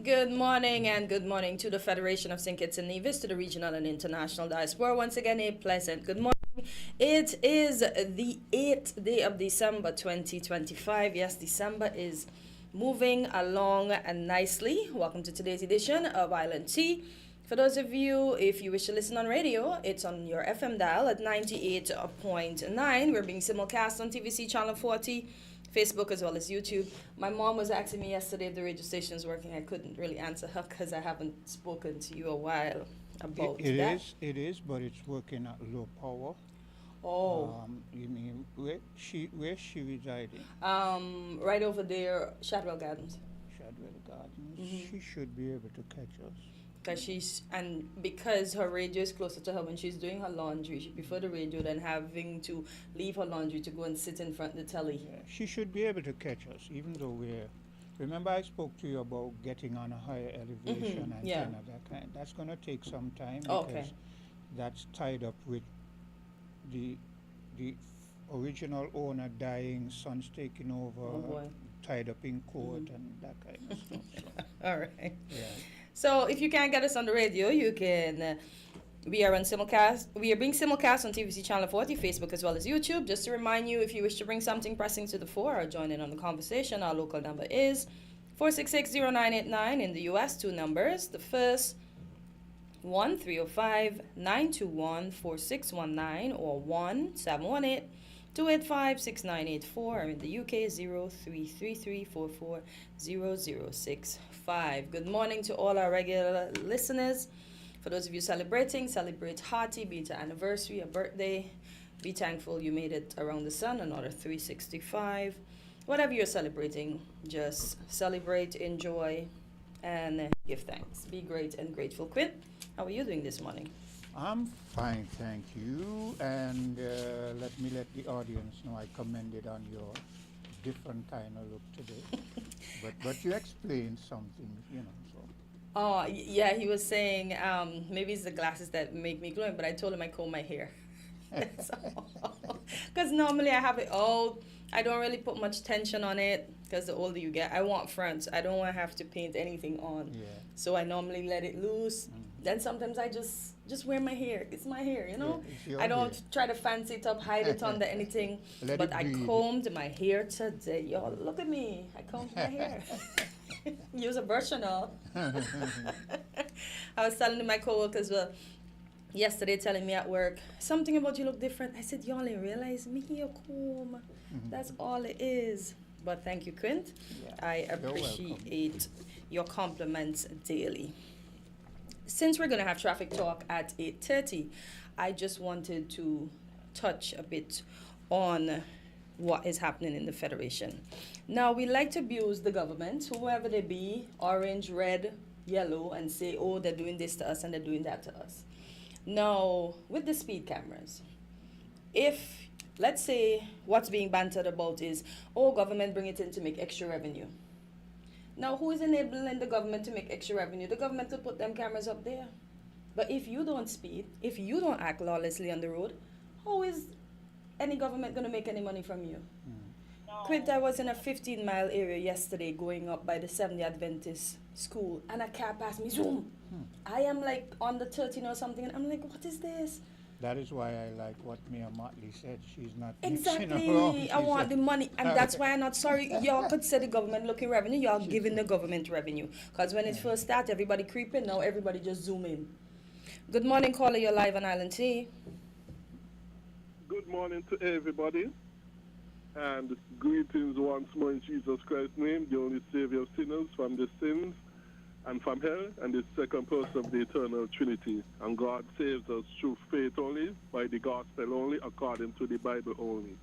Good morning and good morning to the Federation of St. Kitts and Nevis, to the regional and international diaspora. Once again, a pleasant good morning. It is the 8th day of December 2025. Yes, December is moving along and nicely. Welcome to today's edition of Island Tea. For those of you, if you wish to listen on radio, it's on your FM dial at 98.9. We're being simulcast on TVC Channel 40, Facebook as well as YouTube. My mom was asking me yesterday if the radio station is working. I couldn't really answer her because I haven't spoken to you a while about that. It is, but it's working at low power. Oh, You mean where's she residing? right over there, Shadwell Gardens. Shadwell Gardens. She should be able to catch us. Because her radio is closer to her when she's doing her laundry, she prefer the radio than having to leave her laundry to go and sit in front of the telly. Yeah, she should be able to catch us, even though we're. Remember, I spoke to you about getting on a higher elevation and yeah. kind of that kind. That's going to take some time Okay. because that's tied up with the original owner dying, sons taking over, Oh boy. tied up in court and that kind of stuff. So, All right. yeah. So if you can't get us on the radio, you can. We are on simulcast. We are being simulcast on TVC Channel 40, Facebook as well as YouTube. Just to remind you, if you wish to bring something pressing to the fore or join in on the conversation, our local number is 466-0989 in the U.S. Two numbers. The first 1-305-921-4619 or 1-718-285-6984. In the UK, 0333440065. Good morning to all our regular listeners. For those of you celebrate hearty, be it an anniversary, a birthday. Be thankful you made it around the sun, another 365. Whatever you're celebrating, just celebrate, enjoy, and give thanks. Be great and grateful. Quinn, how are you doing this morning? I'm fine, thank you. And let me let the audience know I commended on your different kind of look today. but you explained something, so. Oh, yeah, he was saying maybe it's the glasses that make me glowing, but I told him I comb my hair. Because normally I have it all. I don't really put much tension on it because the older you get, I want fronts. I don't want to have to paint anything on. Yeah. So I normally let it loose. Then sometimes I just wear my hair. It's my hair, Yeah, it's your I don't hair. try to fancy it up, hide it under anything. Let But it I breathe. combed my hair today. Y'all, look at me. I combed my hair. Use a brush and all. I was telling my coworkers yesterday, telling me at work, something about you look different. I said, y'all ain't realize me here comb. That's all it is. But thank you, Quint. Yeah, I you're welcome. appreciate your compliments daily. Since we're going to have traffic talk at 8:30, I just wanted to touch a bit on what is happening in the Federation. Now, we like to abuse the government, whoever they be, orange, red, yellow, and say, oh, they're doing this to us and they're doing that to us. Now, with the speed cameras, if, let's say, what's being bantered about is, oh, government bring it in to make extra revenue. Now, who is enabling the government to make extra revenue? The government will put them cameras up there. But if you don't speed, if you don't act lawlessly on the road, how is any government going to make any money from you? Quint, I was in a 15-mile area yesterday going up by the Seventh-day Adventist school, and a car passed me, zoom. I am like on the 13 or something, and I'm like, what is this? That is why I like what Mia Motley said. She's not mixing around. Exactly. I She want said- the money, and that's why I'm not sorry. Y'all could say the government looking revenue. Y'all giving the government revenue. Because when it first started, everybody creeping. Now everybody just zoom in. Good morning, caller. You're live on Island Tea. Good morning to everybody, and greetings once more in Jesus Christ's name, the only Savior of sinners from the sins and from hell, and the second person of the eternal Trinity. And God saves us through faith only, by the gospel only, according to the Bible only.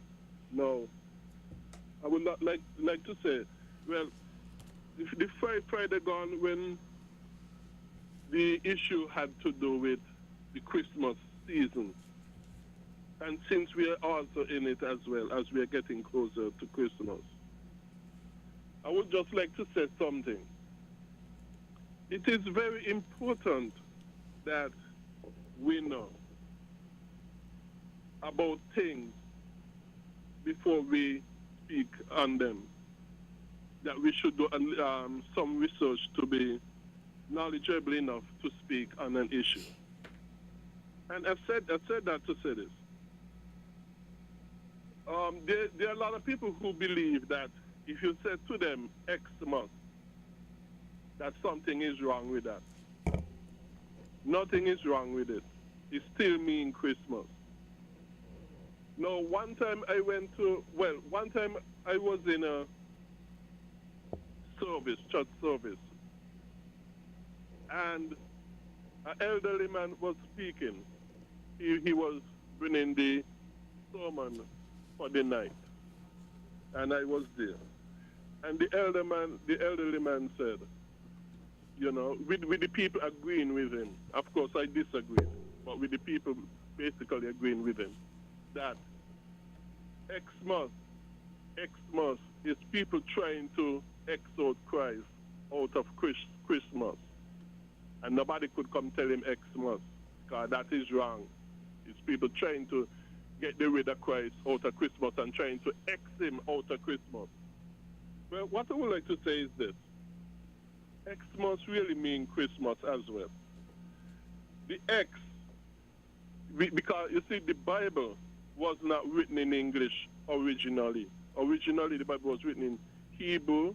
Now, I would not like to say, well, the Friday gone when the issue had to do with the Christmas season. And since we are also in it as well, as we are getting closer to Christmas, I would just like to say something. It is very important that we know about things before we speak on them. That we should do some research to be knowledgeable enough to speak on an issue. And I've said that to say this. There are a lot of people who believe that if you say to them Xmas, that something is wrong with that. Nothing is wrong with it. It still means Christmas. Now, one time I was in a church service, and an elderly man was speaking. He was bringing the sermon for the night, and I was there. And the elderly man said, with the people agreeing with him, of course I disagreed, but with the people basically agreeing with him, that Xmas is people trying to exalt Christ out of Christmas. And nobody could come tell him Xmas, because that is wrong. It's people trying to get rid of Christ out of Christmas and trying to X him out of Christmas. Well, what I would like to say is this. Xmas really means Christmas as well. The X, because you see, the Bible was not written in English originally. Originally, the Bible was written in Hebrew,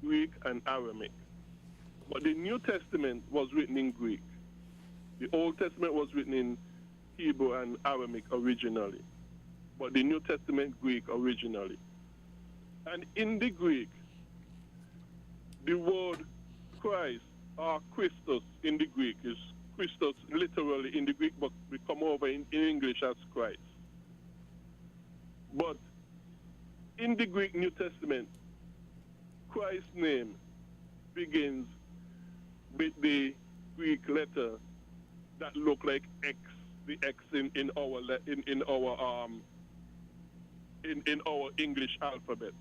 Greek, and Aramaic. But the New Testament was written in Greek. The Old Testament was written in Hebrew and Aramaic originally. But the New Testament, Greek originally. And in the Greek, the word Christ or Christus in the Greek is Christus literally in the Greek, but we come over in English as Christ. But in the Greek New Testament, Christ's name begins with the Greek letter that look like X, the X in our English alphabet.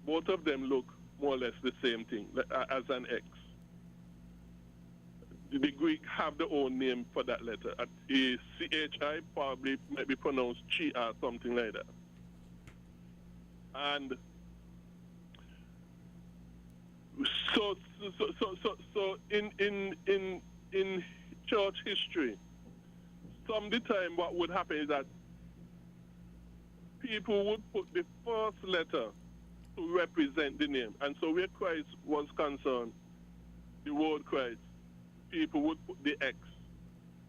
Both of them look more or less the same thing, as an X. The Greek have their own name for that letter. CHI probably might be pronounced chi or something like that. And so in church history, some of the time what would happen is that people would put the first letter to represent the name. And so where Christ was concerned, the word Christ, people would put the X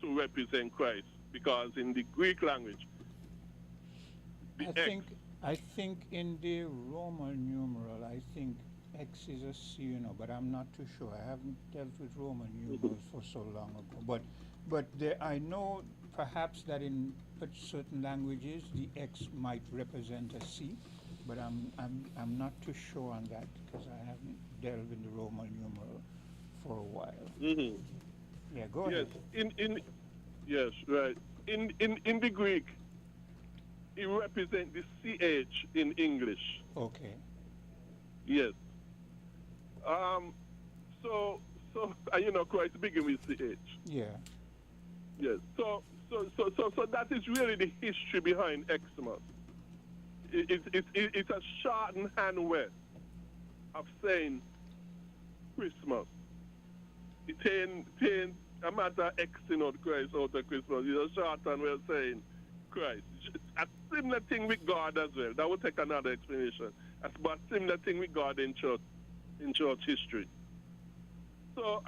to represent Christ, because in the Greek language, I think in the Roman numeral, I think X is a C, but I'm not too sure. I haven't dealt with Roman numerals for so long ago. But I know perhaps that in certain languages the X might represent a C, but I'm not too sure on that because I haven't delved in the Roman numeral for a while. Mm-hmm. Yeah, go ahead. Yes, right. In the Greek, it represents the CH in English. Okay. Yes. So Christ begin with CH. Yeah. Yes. So that is really the history behind Xmas. It's a shortened hand way of saying Christmas. It ain't a matter of Xing out Christ out of Christmas. It's a shortened way of saying Christ. It's a similar thing with God as well. That will take another explanation. But similar thing with God in church history. So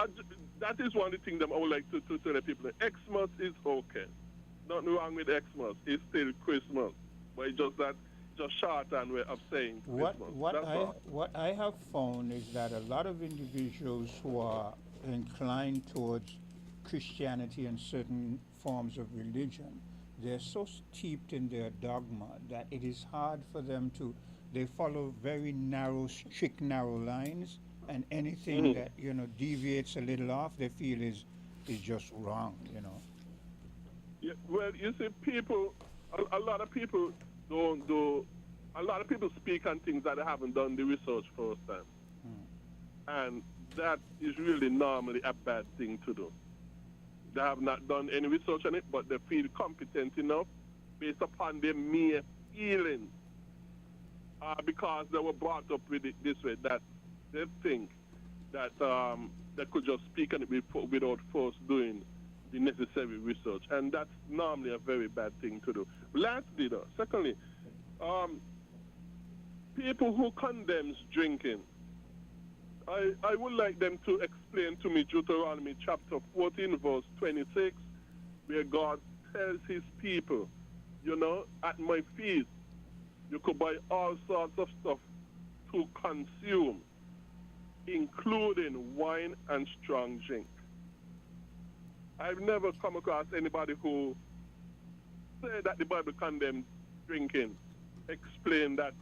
that is one of the things that I would like to tell the people. Xmas is okay. Nothing wrong with Xmas. It's still Christmas. But it's just that just shortened way of saying Christmas. What I have found is that a lot of individuals who are inclined towards Christianity and certain forms of religion, they're so steeped in their dogma that it is hard for them they follow very strict narrow lines, and anything that, deviates a little off, they feel is just wrong, Yeah, well, you see, a lot of people speak on things that they haven't done the research first time. And that is really normally a bad thing to do. They have not done any research on it, but they feel competent enough based upon their mere feelings, because they were brought up with it this way, that they think that that could just speak on it without first doing the necessary research, and that's normally a very bad thing to do. Lastly, though, secondly, people who condemns drinking, I would like them to explain to me Deuteronomy chapter 14, verse 26, where God tells his people, at my feast, you could buy all sorts of stuff to consume, including wine and strong drink. I've never come across anybody who said that the Bible condemns drinking, explain that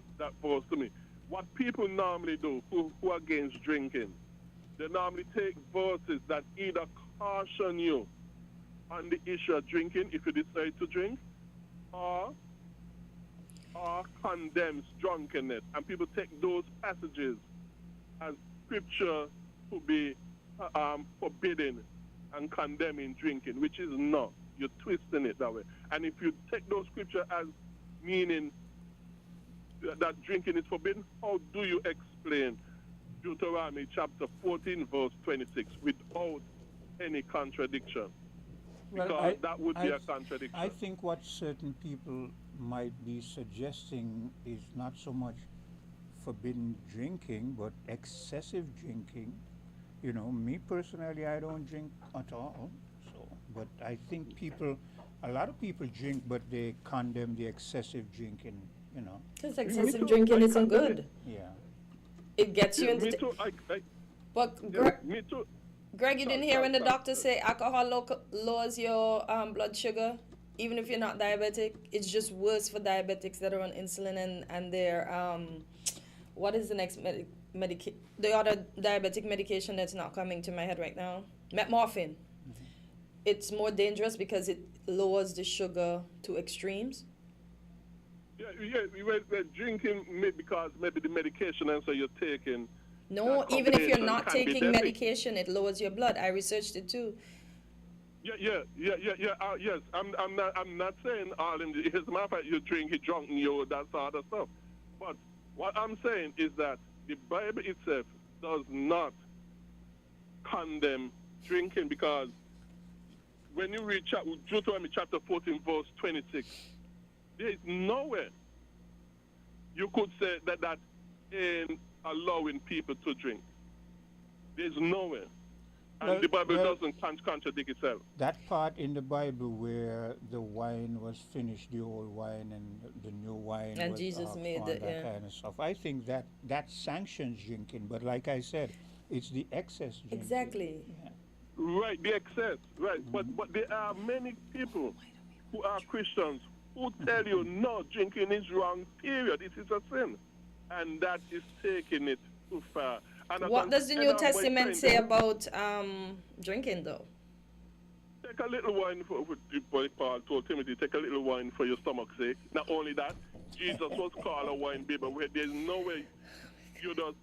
verse to me. What people normally do who are against drinking, they normally take verses that either caution you on the issue of drinking if you decide to drink, or condemns drunkenness. And people take those passages as scripture to be forbidding and condemning drinking, which is not. You're twisting it that way. And if you take those scripture as meaning that drinking is forbidden, how do you explain Deuteronomy chapter 14, verse 26 without any contradiction? Because that would be a contradiction. I think what certain people might be suggesting is not so much forbidden drinking, but excessive drinking. Me personally, I don't drink at all. So, but I think a lot of people drink, but they condemn the excessive drinking. Because excessive drinking isn't good. Yeah. It gets you into. Me too. But Me too. Greg, you didn't hear when the doctor say alcohol lowers your blood sugar, even if you're not diabetic. It's just worse for diabetics that are on insulin and their what is the next the other diabetic medication that's not coming to my head right now? Metformin. Mm-hmm. It's more dangerous because it lowers the sugar to extremes. We're drinking because maybe the medication and so you're taking. No, even if you're not taking medication, it lowers your blood. I researched it too. Yes. I'm not saying all in. As a matter of fact, you drink, you drunk, you that sort of stuff. But what I'm saying is that the Bible itself does not condemn drinking, because when you read Deuteronomy chapter 14, verse 26, there is nowhere you could say that in allowing people to drink. There's nowhere. And the Bible doesn't contradict itself. That part in the Bible where the wine was finished, the old wine and the new wine, and was Jesus made that kind of stuff. I think that sanctions drinking, but like I said, it's the excess drinking. Exactly. Yeah. Right, the excess, right. Mm-hmm. But there are many people who are Christians who tell you, no, drinking is wrong, period. It is a sin. And that is taking it too far. And what does the New Testament say about drinking, though? Take a little wine for Paul told Timothy, take a little wine for your stomach's sake. Not only that, Jesus was called a wine bibber, where there's no way you just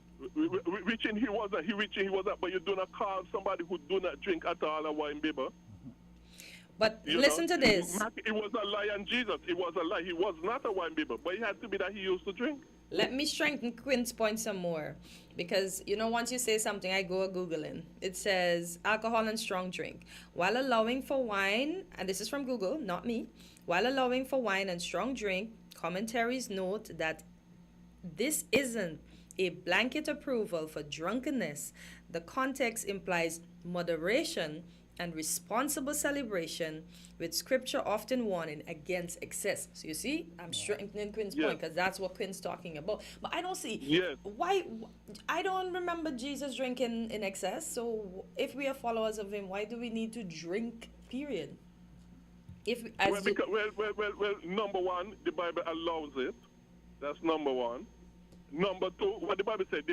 reaching he wasn't, but you do not call somebody who do not drink at all a wine bibber. But listen to this. It was a lie on Jesus. It was a lie. He was not a wine bibber, but it had to be that he used to drink. Let me strengthen Quinn's point some more. Because, once you say something, I go Googling. It says, alcohol and strong drink. While allowing for wine, and this is from Google, not me. While allowing for wine and strong drink, commentaries note that this isn't a blanket approval for drunkenness. The context implies moderation and responsible celebration, with scripture often warning against excess. So you see, I'm strengthening Quinn's point, because that's what Quinn's talking about. But I don't see why. I don't remember Jesus drinking in excess. So if we are followers of him, why do we need to drink? Period. Well, number one, the Bible allows it. That's number one. Number two, what the Bible said,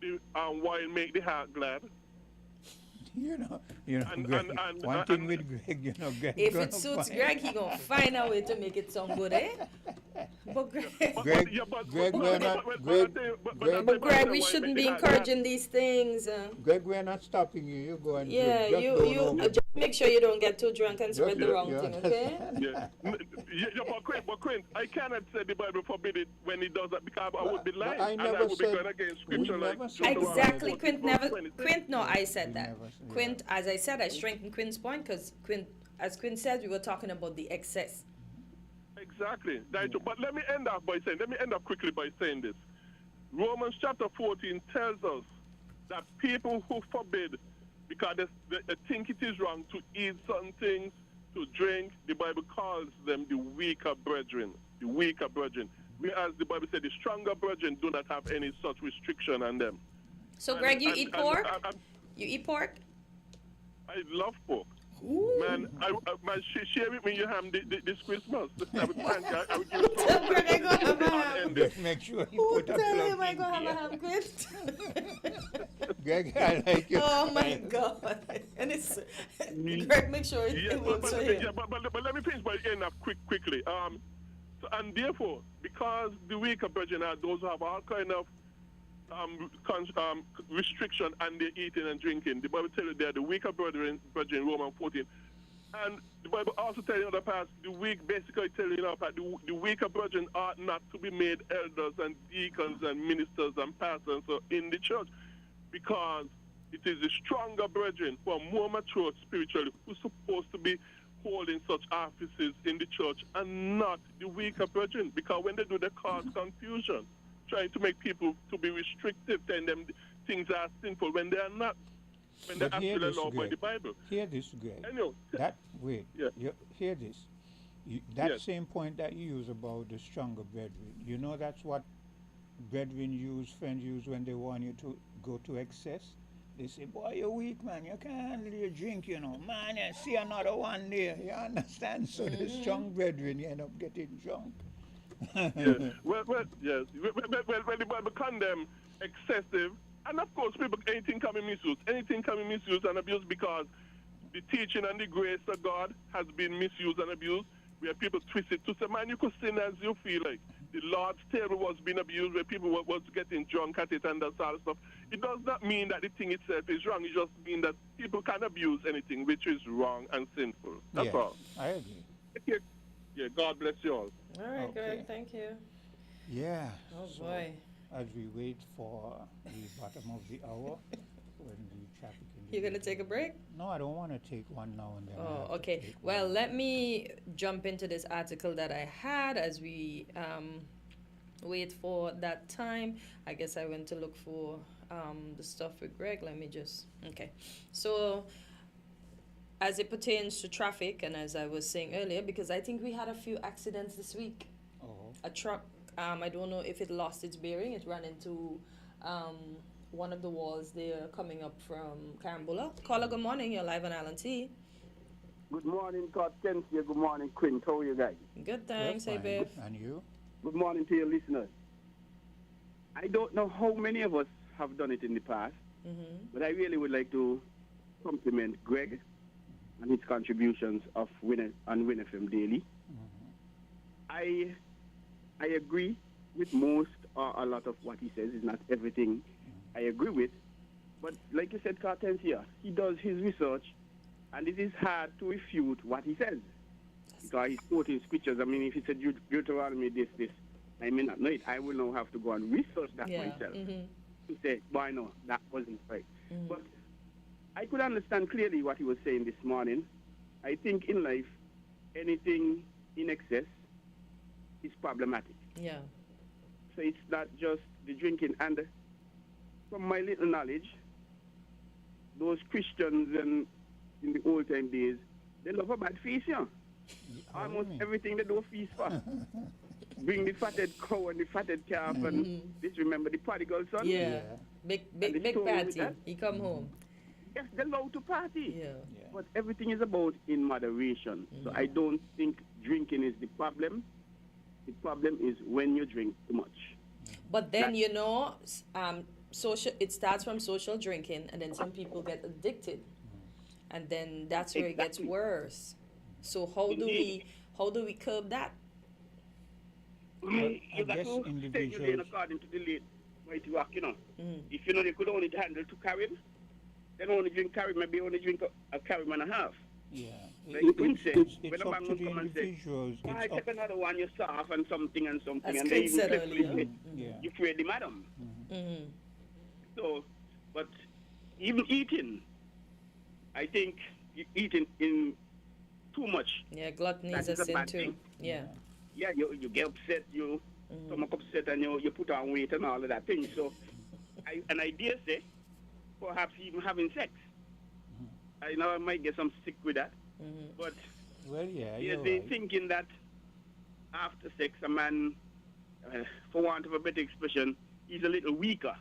the wine make the heart glad. And- Greg, and- one and- thing with Greg, Greg. If gonna it suits find- Greg, he gonna find a way to make it sound good, eh? But Greg, Greg, yeah, but- Greg, but- we're but- not, but- but Greg, I tell you- but- Greg, but Greg, we why shouldn't be they had that. encouraging these things. Greg, we're not stopping you. You go and Yeah, just you don't you over- just make sure you don't get too drunk and spread the you- wrong you thing, okay? Yeah. But Quint, I cannot say the Bible forbid it when it does that because I would be But lying I and never I would be said- going against we scripture like never said- Deuteronomy Exactly, 14, Quint verse never. 26. Quint, no, I said We that. never- yeah. Quint, as I said, I strengthened Quint's point because Quint, as Quint said, we were talking about the excess. Exactly. That's true. But let me end up quickly by saying this. Romans chapter 14 tells us that people who forbid because they think it is wrong to eat certain things, to drink, the Bible calls them the weaker brethren. The weaker brethren. Whereas the Bible said the stronger brethren do not have any such restriction on them. So, Greg, you eat pork? and You eat pork? I love pork. Ooh. Man, share with me your ham this Christmas. I would thank you. I would give you Tell Greg I go have a ham. And Just make sure you Who put a tell plug him I in go have a here. ham, Quint? Greg, I like you. Oh my God! And it's Greg. Make sure Yeah, it works for but him. let me finish by end up quickly. So, and therefore, because the weaker brethren are those who have all kind of restriction and their eating and drinking, the Bible tells you they are the weaker brethren, Romans 14. And the Bible also tells you in other parts, basically telling you in other parts, the weaker brethren are not to be made elders and deacons and ministers and pastors in the church, because it is the stronger brethren who are more mature spiritually who are supposed to be holding such offices in the church and not the weaker brethren, because when they do, they cause confusion, trying to make people to be restrictive, telling them things are sinful when they are not, when they're But hear actually this, allowed by Greg. the Bible. Hear this, Greg. Anyway, Yeah. Hear this. That Yes. same point that you use about the stronger brethren, that's what brethren use, friends use when they want you to go to excess. They say, boy, you're weak, man. You can't really drink, Man, you see another one there. You understand? So the strong brethren, you end up getting drunk. Yeah. Well, yes. Well, the Bible condemn excessive, and of course, anything can be misused. Anything can be misused and abused because the teaching and the grace of God has been misused and abused, where people twist it to say, man, you could sin as you feel like. The Lord's table was being abused, where people was getting drunk at it and that sort of stuff. It does not mean that the thing itself is wrong. It just means that people can abuse anything which is wrong and sinful. That's Yeah, all. I agree. Yeah, God bless you all. All right, Okay. Greg. Thank you. Yeah. Oh so boy. As we wait for the bottom of the hour, when the traffic in the You're gonna take a break? No, I don't want to take one now and then. I have Oh, to okay. take Well, one. let me jump into this article that I had as we wait for that time. I guess I went to look for the stuff with Greg. Let me just, okay. So, as it pertains to traffic, and as I was saying earlier, because I think we had a few accidents this week. Oh, A truck, I don't know if it lost its bearing. It ran into one of the walls there coming up from Carambola. Caller, good morning. You're live on Island T. Good morning, Hortensia. Good morning, Quint. How are you guys? Good, we're thanks. Hey, fine. babe. And you? Good morning to your listeners. I don't know how many of us have done it in the past, Mm-hmm. but I really would like to compliment Greg and his contributions of WinFM Daily. I agree with most or a lot of what he says. It's not everything I agree with, but like you said, Hortensia, he does his research, and it is hard to refute what he says. Because he's quoting scriptures. I mean, if he said Deuteronomy this, I may not know it. I will now have to go and research that Yeah. myself Mm-hmm. to say, why no, that wasn't right. Mm-hmm. But I could understand clearly what he was saying this morning. I think in life, anything in excess is problematic. Yeah. So it's not just the drinking. And from my little knowledge, those Christians in the old time days, they love a bad feast, yeah. Almost everything they do a feast for. Bring the fatted cow and the fatted calf and this, remember the prodigal son? Yeah. Yeah. Big And the big story with party. that? He come home. Yes, they love to party. Yeah. Yeah. But everything is about in moderation. So I don't think drinking is the problem. The problem is when you drink too much. But then That- social. It starts from social drinking, and then some people get addicted and then that's where it gets Exactly. worse. So how do we curb that? Well, I You got guess to stay in your lane individuals. according to the late mighty walk, you know. Mm. If you know they could only handle 2 carry, then only drink carry, maybe only drink a carry and a half. Yeah, Like Queen said, it's when a up man to will the come and say, individuals. "Why It's up. take another one, you're soft and something and something," As and they Queen even said flip earlier. it, Yeah. you afraid the madam. Mm-hmm. So, but even eating, I think eating in too much, Yeah, gluttony that is a is a sin bad too. thing. Yeah. Yeah, you get upset, you Mm-hmm. stomach upset, and you put on weight and all of that thing. So, I dare say, perhaps even having sex. I know I might get some sick with that, Mm-hmm. but Well, yeah, they, you're they right. thinking that after sex, a man, for want of a better expression, he's a little weaker.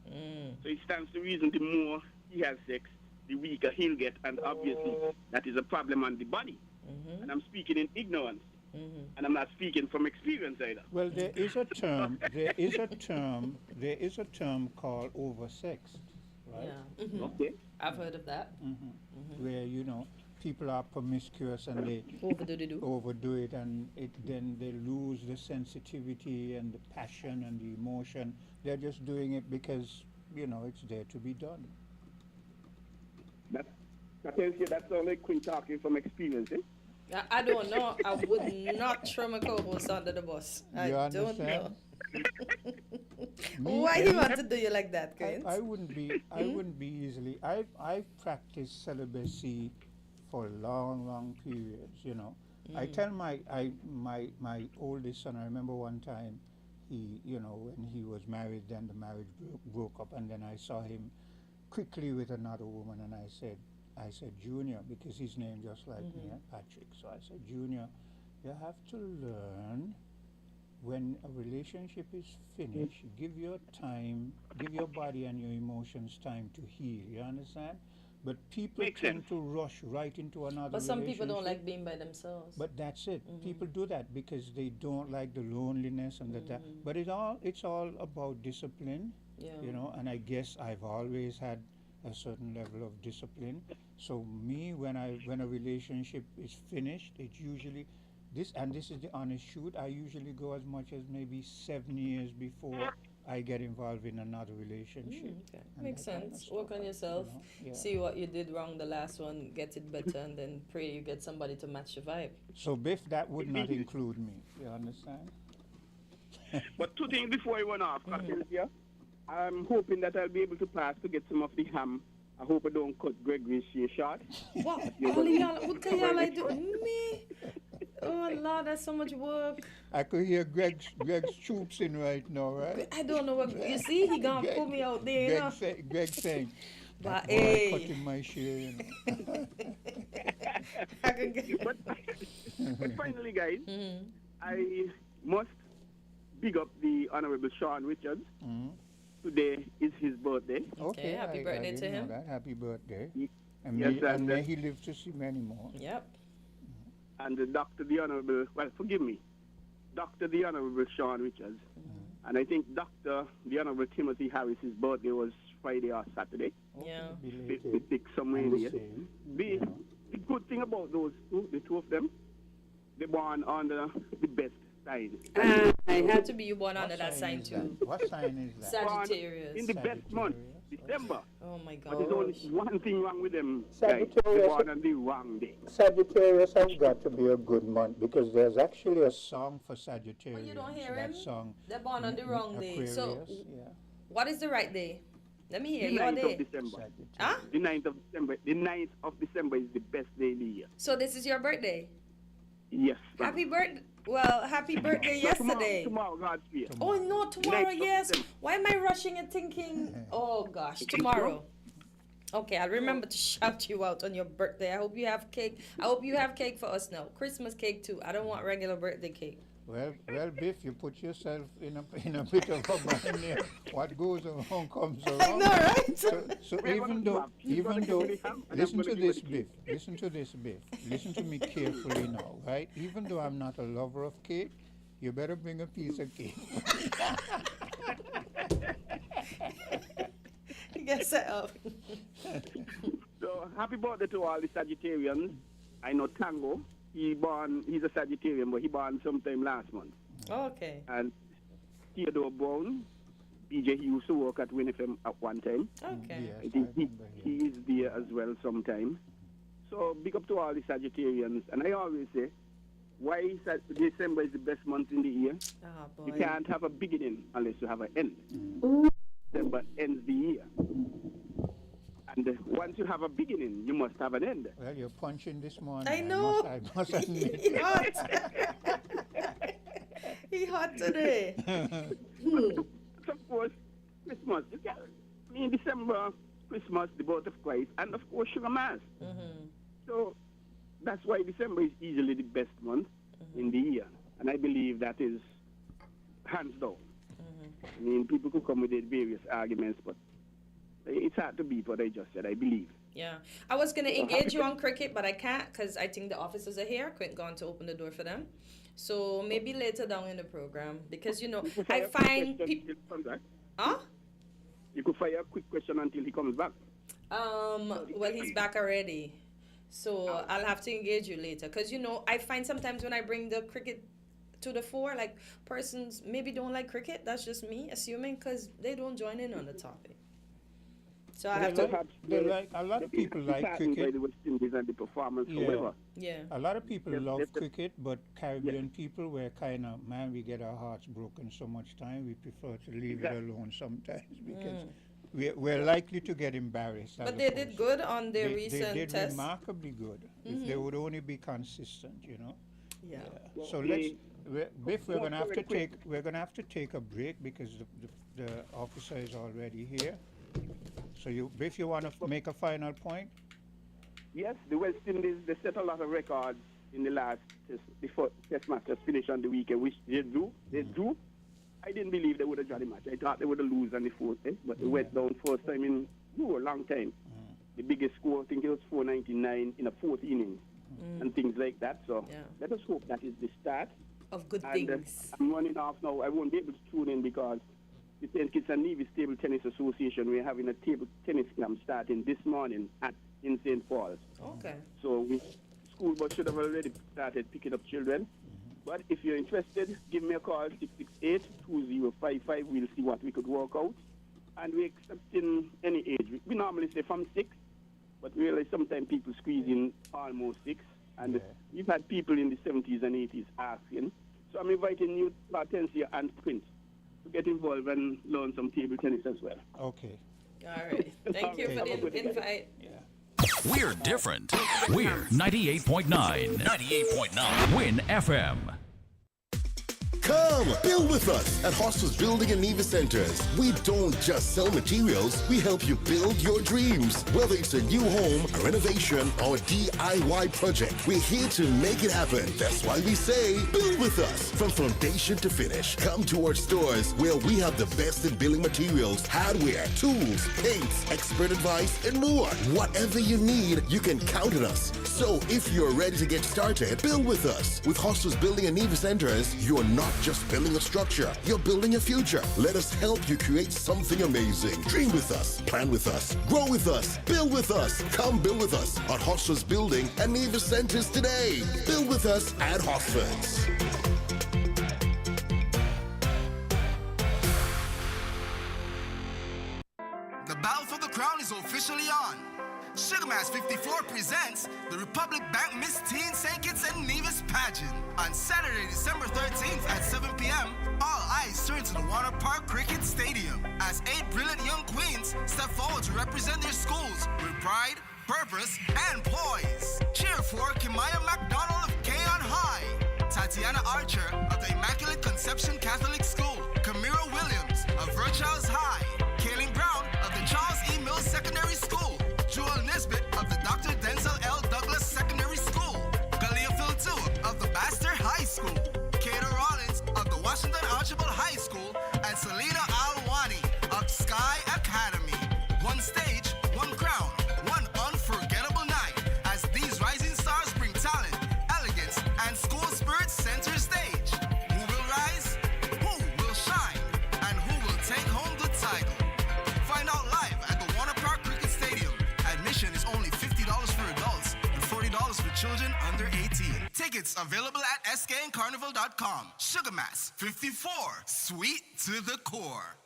Mm. So it stands to reason the more he has sex, the weaker he'll get, and obviously that is a problem on the body. Mm-hmm. And I'm speaking in ignorance, Mm-hmm. and I'm not speaking from experience either. Well, there is a term. There is a term. There is a term called oversexed, right? Yeah. Mm-hmm. Okay. I've heard of that. Where people are promiscuous and they Overdo the do. overdo it, and then they lose the sensitivity and the passion and the emotion. They're just doing it because it's there to be done. That tells you that's only Queen talking from experience, eh? I don't know. I would not throw my co-host under the bus. I You don't know. understand? Why you want to do you like that, Queen? I wouldn't be. I wouldn't be easily. I've practiced celibacy for long periods. I tell my oldest son. I remember one time, when he was married, then the marriage broke up, and then I saw him quickly with another woman, and I said, Junior, because his name just like me, Patrick. So I said, Junior, you have to learn when a relationship is finished, give your body and your emotions time to heal. You understand? But people Makes tend sense. to rush right into another But some people don't relationship. like being by themselves. But that's it. People do that because they don't like the loneliness and that. But it's all about discipline, Yeah. And I guess I've always had a certain level of discipline. So me, when a relationship is finished, it's usually this is the honest truth. I usually go as much as maybe 7 years before I get involved in another relationship. Okay. and Makes that kind of sense. Work stuff, on yourself. Yeah. See what you did wrong the last one, get it better, and then pray you get somebody to match your vibe. So Biff, that would not include me. You understand? But 2 things before I run off, Cynthia. I'm hoping that I'll be able to pass to get some of the ham. I hope I don't cut Gregory's share short. What? All of y'all, what can y'all do? Me? Oh Lord, that's so much work. I could hear Greg's troops in right now, right? I don't know what you see. He gonna pull me out there, you know. Greg saying, But that boy hey, cutting my share, I can get. But finally, guys, I must big up the Honorable Sean Richards. Today is his birthday. Okay, happy birthday I to didn't him. know that. Happy birthday. Yes, And may he live to see many more. Yep. And Dr. the Honorable, Dr. the Honorable Sean Richards. And I think Dr. the Honorable Timothy Harris's birthday was Friday or Saturday. Yeah. We pick somewhere in And here. the The good thing about those two, the two of them, they born under the best sign. I had to be you born under that sign is too. that? What sign is that? Born Sagittarius. in the best month, December. Oh my But there's only gosh. one thing wrong with them guys. They Sagittarius. born on the wrong day. Sagittarius has got to be a good month because there's actually a song for Sagittarius. But you don't hear that him? song. They're born on the wrong day. So, Aquarius, yeah. what is the right day? Let me hear The your 9th day. of December. Sagittarius. Huh? The 9th of December. The 9th of December is the best day in the year. So this is your birthday. Yes. ma'am. Happy birthday. Well, happy birthday yesterday. Tomorrow, God's will. Oh no, tomorrow, Next yes. September. Why am I rushing and thinking? Oh gosh, tomorrow. Okay, I'll remember to shout you out on your birthday. I hope you have cake. I hope you have cake for us now. Christmas cake too. I don't want regular birthday cake. Well, Biff, you put yourself in a bit of a bind here. What goes around comes around. I know, right? So even though, listen to this, Biff. Listen to me carefully now, right? Even though I'm not a lover of cake, you better bring a piece of cake. You get set up. So So happy birthday to all the Sagittarians. I know Tango. He's a Sagittarian, but he born sometime last month. Okay. And Theodore Brown, BJ, he used to work at WinFM at one time. Okay. Yes, I think I remember he is there as well sometime. So big up to all the Sagittarians. And I always say, why December is the best month in the year? Oh, boy. You can't have a beginning unless you have an end. December ends the year. And once you have a beginning, you must have an end. Well, you're punching this morning. I know. I must admit. He hot. He hot today. Of course, Christmas. I mean, December, Christmas, the birth of Christ, and of course, Sugar Mass. So that's why December is easily the best month in the year. And I believe that is hands down. I mean, people could come with their various arguments, but it's hard to beat what I just said, I believe. Yeah. I was going to engage you on cricket, but I can't because I think the officers are here. I couldn't go on to open the door for them. So maybe later down in the program because, I find people... Huh? You could fire a quick question until he comes back. Well, he's back already. So I'll have to engage you later. Because, I find sometimes when I bring the cricket to the fore, like persons maybe don't like cricket. That's just me assuming because they don't join in on the topic. So I have to... A lot of people like cricket. By the West Indies and the performance, however. Yeah. A lot of people love cricket, but Caribbean people, we're kind of, man, we get our hearts broken so much time, we prefer to leave it alone sometimes because we're likely to get embarrassed. But they did good on their recent They did test. remarkably good. If they would only be consistent, Yeah. So Biff, we're gonna have to take a break because the officer is already here. So Biff, you want to make a final point? Yes, the West Indies, they set a lot of records in the last test, before test match just finished on the weekend, which they drew. They drew. I didn't believe they would have drawn the match. I thought they would have lose on the fourth test, but they went down first time in a long time. The biggest score, I think it was 499 in a fourth inning and things like that. So let us hope that is the start. Of good things. I'm running off now. I won't be able to tune in because the St. Kitts and Nevis Table Tennis Association, we're having a table tennis camp starting this morning in St. Paul's. Okay. So school bus should have already started picking up children. But if you're interested, give me a call, 668-2055. We'll see what we could work out. And we're accepting any age. We normally say from 6, but we realize sometimes people squeeze in almost 6. And we've had people in the 70s and 80s asking. So I'm inviting you, Hortensia and Prince, to get involved and learn some table tennis as well. Okay. All right. Thank you for the invite. We're different. We're 98.9. 98.9. Win FM. Come, build with us at Hostels Building and Nevis Centers. We don't just sell materials, we help you build your dreams. Whether it's a new home, a renovation, or DIY project, we're here to make it happen. That's why we say, build with us. From foundation to finish, come to our stores where we have the best in building materials, hardware, tools, paints, expert advice, and more. Whatever you need, you can count on us. So if you're ready to get started, build with us. With Hostels Building and Nevis Centers, you're not just building a structure, you're building a future. Let us help you create something amazing. Dream with us, plan with us, grow with us, build with us. Come build with us at Hostels Building and Nevis Centers today. Build with us at Hosfords. The battle for the crown is officially on. Sugar Mass 54 presents the Republic Bank Miss Teen St. Kitts and Nevis pageant. On Saturday, December 13th at 7 p.m., all eyes turn to the Water Park Cricket Stadium as 8 brilliant young queens step forward to represent their schools with pride, purpose, and poise. Cheer for Kimaya McDonald of Keon High, Tatiana Archer of the Immaculate Conception Catholic School, Kamira Williams of Virchow's High, Kayleen Brown of the Charles E. Mills Secondary School, Jewel Nisbet of the Dr. Denzel L. Douglas Secondary School, Galia Philtua of the Baxter High School, Kato Rollins of the Washington Archibald High School, and Selena Alwani of Sky Academy. One stage, one crown, one unforgettable night as these rising stars bring talent, elegance, and school spirit center stage. Who will rise? Who Tickets available at skncarnival.com. Sugar Mass 54, sweet to the core.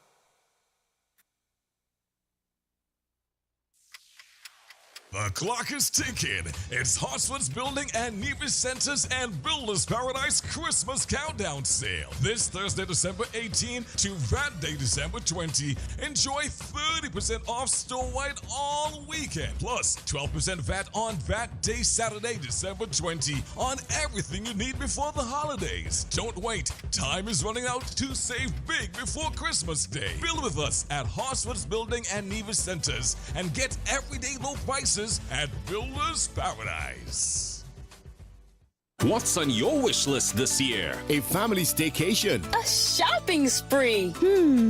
The clock is ticking. It's Hartsford's Building and Nevis Centers and Builders Paradise Christmas Countdown Sale. This Thursday, December 18 to that day, December 20. Enjoy 30% off store-wide all weekend. Plus 12% VAT on that day, Saturday, December 20 on everything you need before the holidays. Don't wait. Time is running out to save big before Christmas Day. Build with us at Hartsford's Building and Nevis Centers and get everyday low prices at Builders Paradise. What's on your wish list this year? A family staycation. A shopping spree.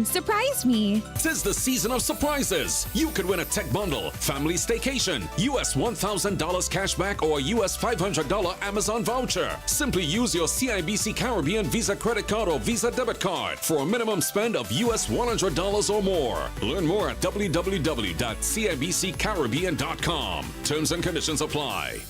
Surprise me. 'Tis the season of surprises. You could win a tech bundle, family staycation, US $1,000 cashback, or US $500 Amazon voucher. Simply use your CIBC Caribbean Visa credit card or Visa debit card for a minimum spend of US $100 or more. Learn more at www.cibccaribbean.com. Terms and conditions apply.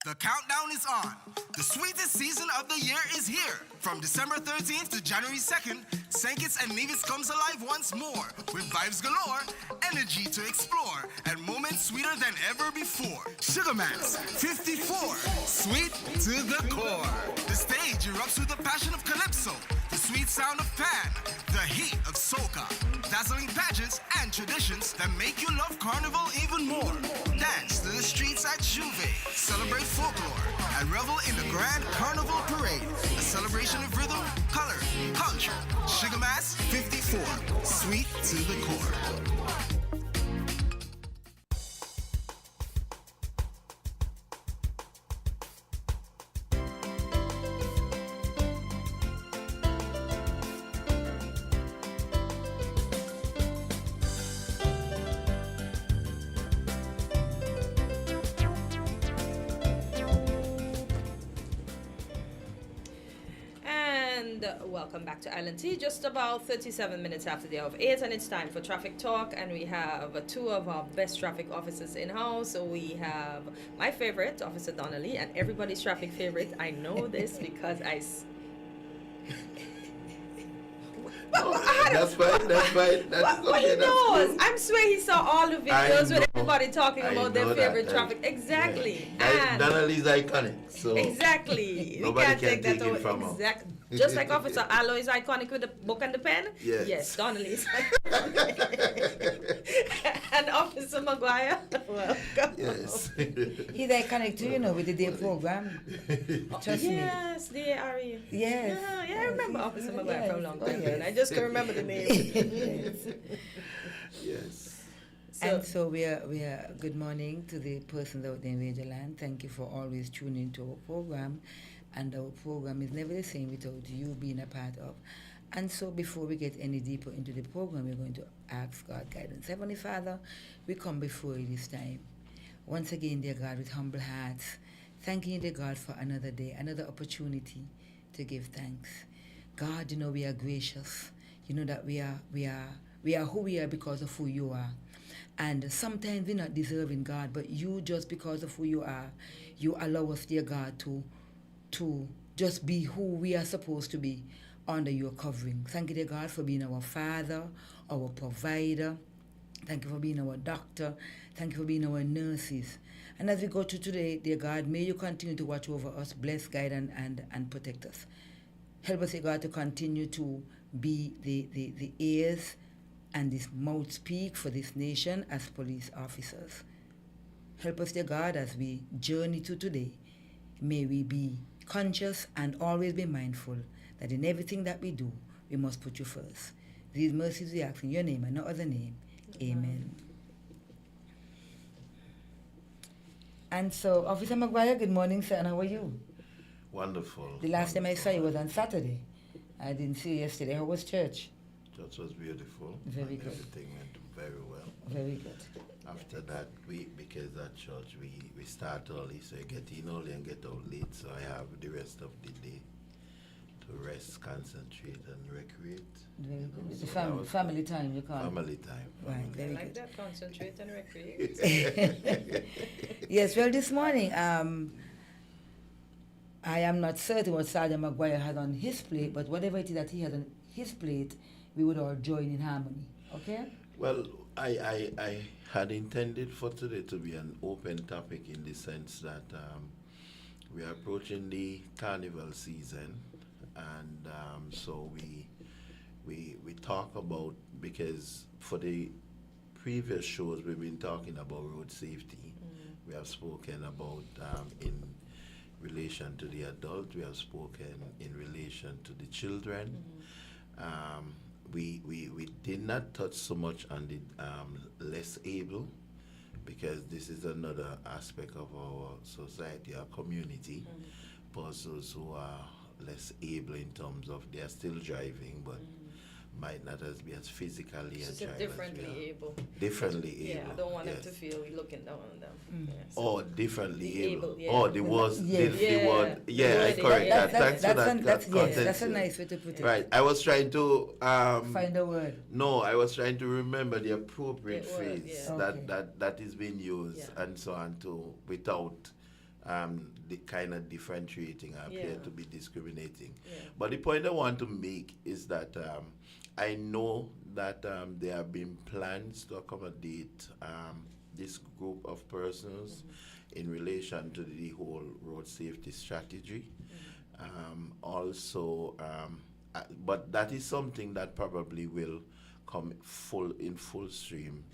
The countdown is on. The sweetest season of the year is here. From December 13th to January 2nd, St. Kitts and Nevis comes alive once more with vibes galore, energy to explore, and moments sweeter than ever before. Sugar Mass 54, sweet to the core. The stage erupts with the passion of Calypso, the sweet sound of Pan, the heat of Soca, dazzling pageants and traditions that make you love Carnival even more. Dance to the streets at Juve, celebrate folklore, and revel in the Grand Carnival Parade, a celebration of rhythm, color, culture. Sugar Mass 54, sweet to the core. Welcome back to Island Tea. Just about 37 minutes after the hour of 8, and it's time for Traffic Talk. And we have two of our best traffic officers in house. So we have my favorite, Officer Donnelly, and everybody's traffic favorite. I know this because That's fine. That's but he knows. I'm sure he saw all the videos with everybody talking about their favorite traffic. Exactly. Yeah. Donnelly's iconic. So exactly. Nobody can't can take that it from him. Exactly. Just like Officer Allo is iconic with the book and the pen. Yes. Donnelly is and Officer Maguire. Welcome. Yes. He's iconic too, you know, with the day program. Trust me. Yes, the ARE. Yes. Yeah, I remember Officer Maguire from a long time, yes. and I just can't remember the name. Yes. And so we are good morning to the persons out there in Radio Land. Thank you for always tuning to our program. And our program is never the same without you being a part of. And so before we get any deeper into the program, we're going to ask God guidance. Heavenly Father, we come before you this time. Once again, dear God, with humble hearts, thanking you, dear God, for another day, another opportunity to give thanks. God, you know we are gracious. You know that we are who we are because of who you are. And sometimes we're not deserving, God, but you, just because of who you are, you allow us, dear God, to just be who we are supposed to be under your covering. Thank you, dear God, for being our Father, our provider. Thank you for being our doctor. Thank you for being our nurses. And as we go through today, dear God, may you continue to watch over us, bless, guide, and protect us. Help us, dear God, to continue to be the ears and this mouth speak for this nation as police officers. Help us, dear God, as we journey to today. May we be conscious and always be mindful that in everything that we do, we must put you first. These mercies we ask in your name and no other name. Amen. And so, Officer Maguire, good morning, sir, and how are you? Wonderful. The last time I saw you was on Saturday. I didn't see you yesterday. How was church? Church was beautiful. Very good. Everything went very well. Very good. After that, because at church we start early, so I get in early and get out late, so I have the rest of the day to rest, concentrate, and recreate. Very good. So The that was family time, you call it. family time. Right, I very like good. that. Concentrate and recreate. Yes, well, this morning, I am not certain what Sergeant Maguire had on his plate, but whatever it is that he had on his plate, we would all join in harmony. Okay? Well, I had intended for today to be an open topic in the sense that we are approaching the carnival season, and so we talk about, because for the previous shows we've been talking about road safety. We have spoken about in relation to the adult, we have spoken in relation to the children. We did not touch so much on the less able, because this is another aspect of our society, our community. Persons who are less able in terms of they are still driving, but might not be as physically Just agile differently as we are. able. Differently Yeah, able. I don't want them yes. to feel we're looking down on them. Yeah, so Oh, differently the able. able, yeah. Oh, the was Yes. the word. Yeah, The I word, correct yeah. that. Thanks for that. That's content. that's a nice way to put it. Right. I was trying to Find a word. No, I was trying to remember the appropriate The word, phrase yeah. Okay. that is being used Yeah. and so on, to without the kind of differentiating appear Yeah. to be discriminating. Yeah. But the point I want to make is that I know that there have been plans to accommodate this group of persons in relation to the whole road safety strategy. But that is something that probably will come in full stream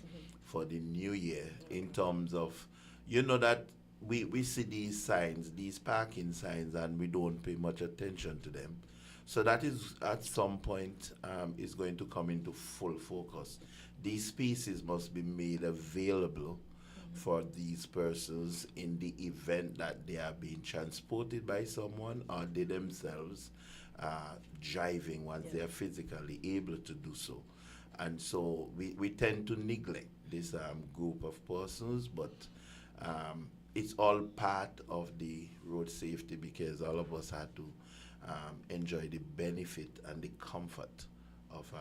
for the new year, in terms of, that we see these signs, these parking signs, and we don't pay much attention to them. So that is at some point is going to come into full focus. These spaces must be made available for these persons in the event that they are being transported by someone, or they themselves driving once they are physically able to do so. And so we tend to neglect this group of persons, but it's all part of the road safety, because all of us had to enjoy the benefit and the comfort of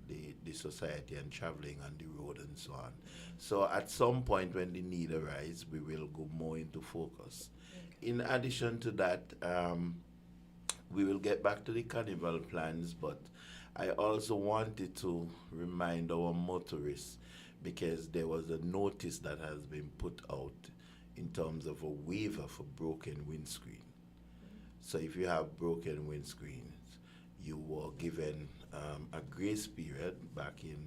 the society and traveling on the road and so on. So at some point when the need arises, we will go more into focus. In addition to that, we will get back to the carnival plans, but I also wanted to remind our motorists, because there was a notice that has been put out in terms of a waiver for broken windscreen. So if you have broken windscreens, you were given a grace period back in,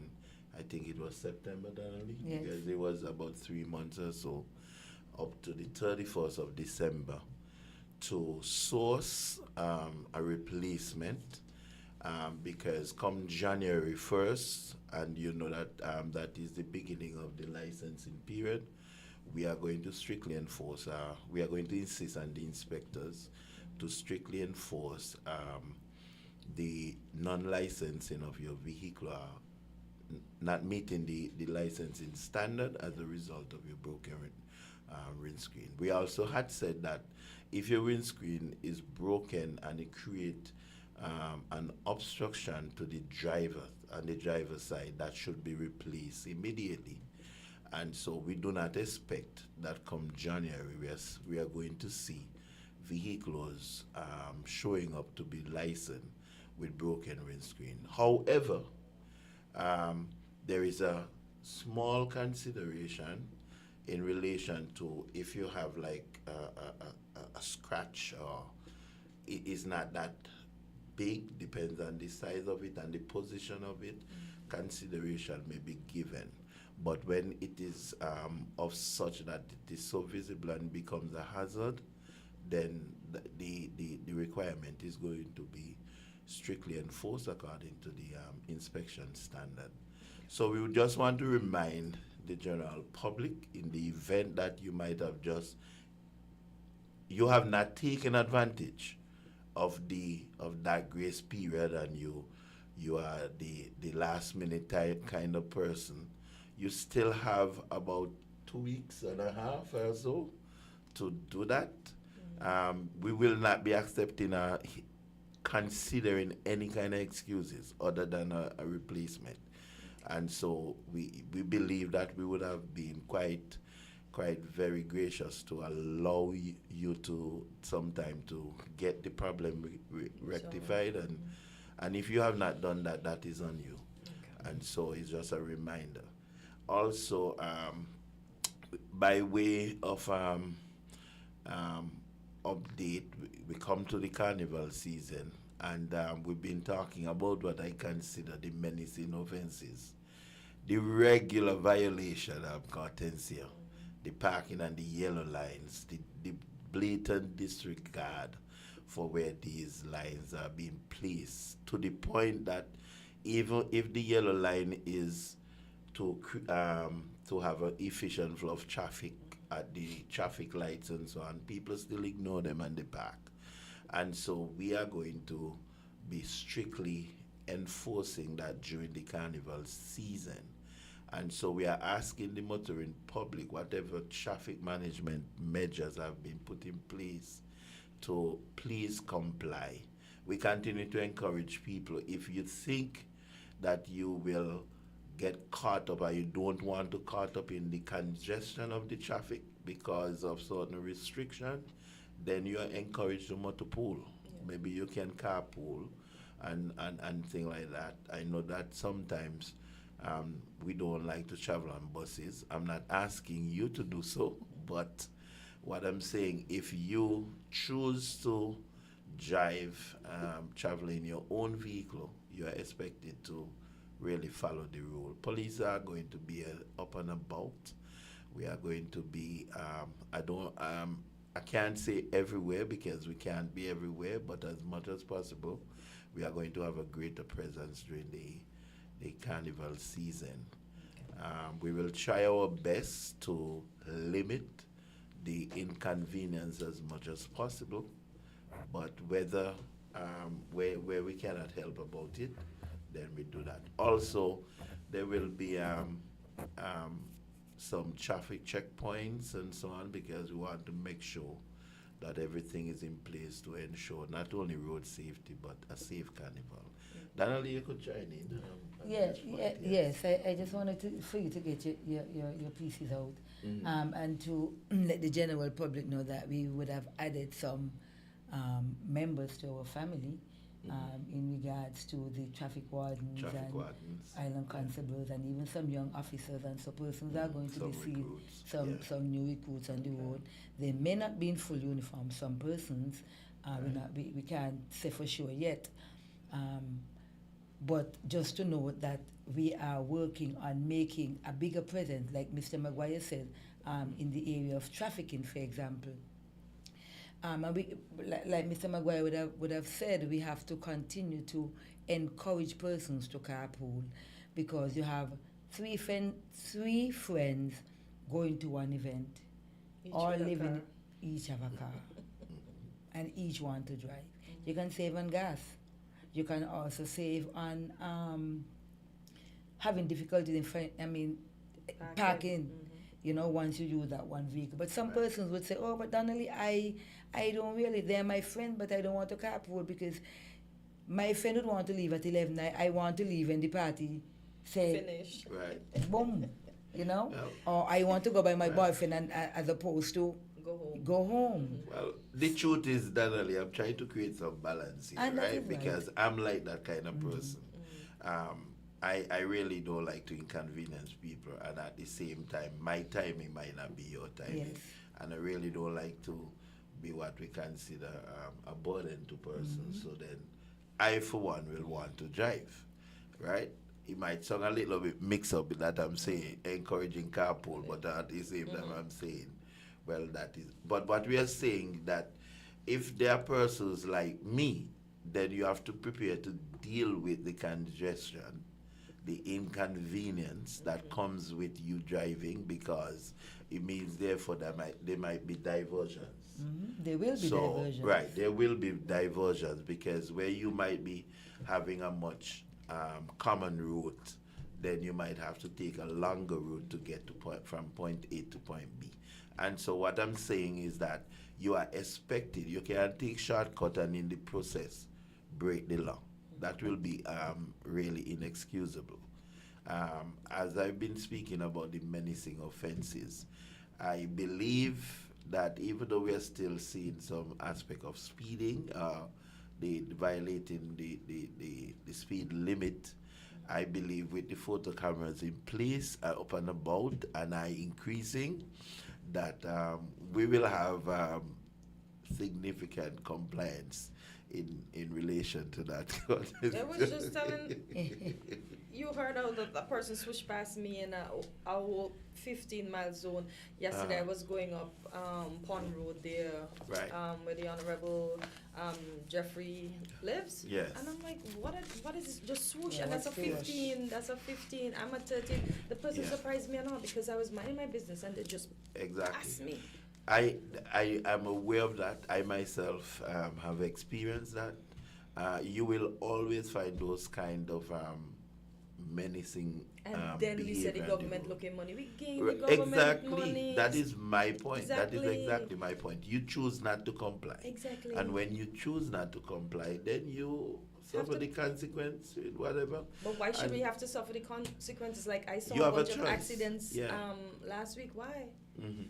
I think it was September, Donnelly? Yes. Because it was about 3 months or so, up to the 31st of December, to source a replacement, because come January 1st, and you know that that is the beginning of the licensing period, we are going to strictly enforce, we are going to insist on the inspectors to strictly enforce the non-licensing of your vehicle, not meeting the licensing standard as a result of your broken windscreen. We also had said that if your windscreen is broken and it creates an obstruction to the driver on the driver's side, that should be replaced immediately. And so we do not expect that come January we are going to see vehicles showing up to be licensed with broken windscreen. However, there is a small consideration in relation to if you have like a scratch, or it is not that big, depends on the size of it and the position of it, consideration may be given. But when it is of such that it is so visible and becomes a hazard, then the requirement is going to be strictly enforced according to the inspection standard. So we would just want to remind the general public, in the event that you might have you have not taken advantage of that grace period, and you are the last minute type kind of person, you still have about 2 weeks and a half or so to do that. We will not be accepting considering any kind of excuses other than a replacement. And so we believe that we would have been quite very gracious to allow you to sometime to get the problem rectified, and if you have not done that, that is on you. Okay. And so it's just a reminder. Also, by way of update, we come to the carnival season, and we've been talking about what I consider the menacing offenses, the regular violation of courtesy, the parking and the yellow lines, the blatant disregard for where these lines are being placed, to the point that even if the yellow line is to have an efficient flow of traffic at the traffic lights and so on, people still ignore them and they park. And so we are going to be strictly enforcing that during the carnival season. And so we are asking the motoring public, whatever traffic management measures have been put in place, to please comply. We continue to encourage people, if you think that you will get caught up or you don't want to caught up in the congestion of the traffic because of certain restriction, then you are encouraged to motorpool. Yeah. Maybe you can carpool and things like that. I know that sometimes we don't like to travel on buses. I'm not asking you to do so, but what I'm saying, if you choose to drive, travel in your own vehicle, you are expected to really follow the rule. Police are going to be up and about. We are going to be, I can't say everywhere because we can't be everywhere, but as much as possible, we are going to have a greater presence during the carnival season. We will try our best to limit the inconvenience as much as possible, but whether where we cannot help about it, then we do that. Also, there will be some traffic checkpoints and so on, because we want to make sure that everything is in place to ensure not only road safety but a safe carnival. Donnelly, you could join in. Yes. I just wanted for you to get your pieces out, and to let the general public know that we would have added some members to our family. In regards to the traffic wardens and island constables and even some young officers and so persons are going to be seeing some new recruits on the road. They may not be in full uniform. Some persons, we can't say for sure yet. But just to know that we are working on making a bigger presence, like Mr. Maguire said, in the area of trafficking, for example. And we, like Mr. Maguire would have said, we have to continue to encourage persons to carpool, because you have three friends going to one event, all living, each have a car, and each want to drive. You can save on gas. You can also save on having difficulties in parking. You know, once you use that one vehicle. But some persons would say, oh, but Donnelly, I don't really, they're my friend, but I don't want to carpool because my friend would want to leave at 11. I want to leave when the party say, finish. Right. Boom, you know? Yeah. Or I want to go by my boyfriend and as opposed to go home. Well, the truth is, Donnelly, I'm trying to create some balance here, right? Because I'm like that kind of person. I really don't like to inconvenience people, and at the same time, my timing might not be your timing. Yes. And I really don't like to be what we consider a burden to persons. So then I, for one, will want to drive, right? It might sound a little bit mixed up with that I'm saying, encouraging carpool, but at the same time I'm saying, well, that is, but what we are saying that if there are persons like me, then you have to prepare to deal with the congestion, the inconvenience that comes with you driving, because it means therefore that there might be diversions. There will be diversions. Right, there will be diversions, because where you might be having a much common route, then you might have to take a longer route to get to from point A to point B. And so what I'm saying is that you are expected, you can take shortcut and in the process break the law. That will be really inexcusable. As I've been speaking about the menacing offenses, I believe that even though we are still seeing some aspect of speeding, the violating the speed limit, I believe with the photo cameras in place, up and about, and increasing, that we will have significant compliance in relation to that. I was just telling you heard how the person switched past me in a whole 15-mile zone. Yesterday I was going up Pond Road there, Right. where the Honorable Jeffrey lives. Yes. And I'm like, what is this? Just swoosh, Yeah, and that's a what's the rush? 15. That's a 15. I'm a 13. The person Yeah. surprised me and all because I was minding my business and they just Exactly. passed me. I am aware of that. I myself have experienced that. You will always find those kind of menacing And then we said the behavior on government road. looking money. We gain the government Exactly. money. That is my point. That is Exactly. exactly my point. You choose not to comply. Exactly. And when you choose not to comply, then you suffer to- the consequence with whatever. But why should And we have to suffer the consequences? Like I saw You a have a bunch of choice. accidents Yeah. last week. Why? Mhm.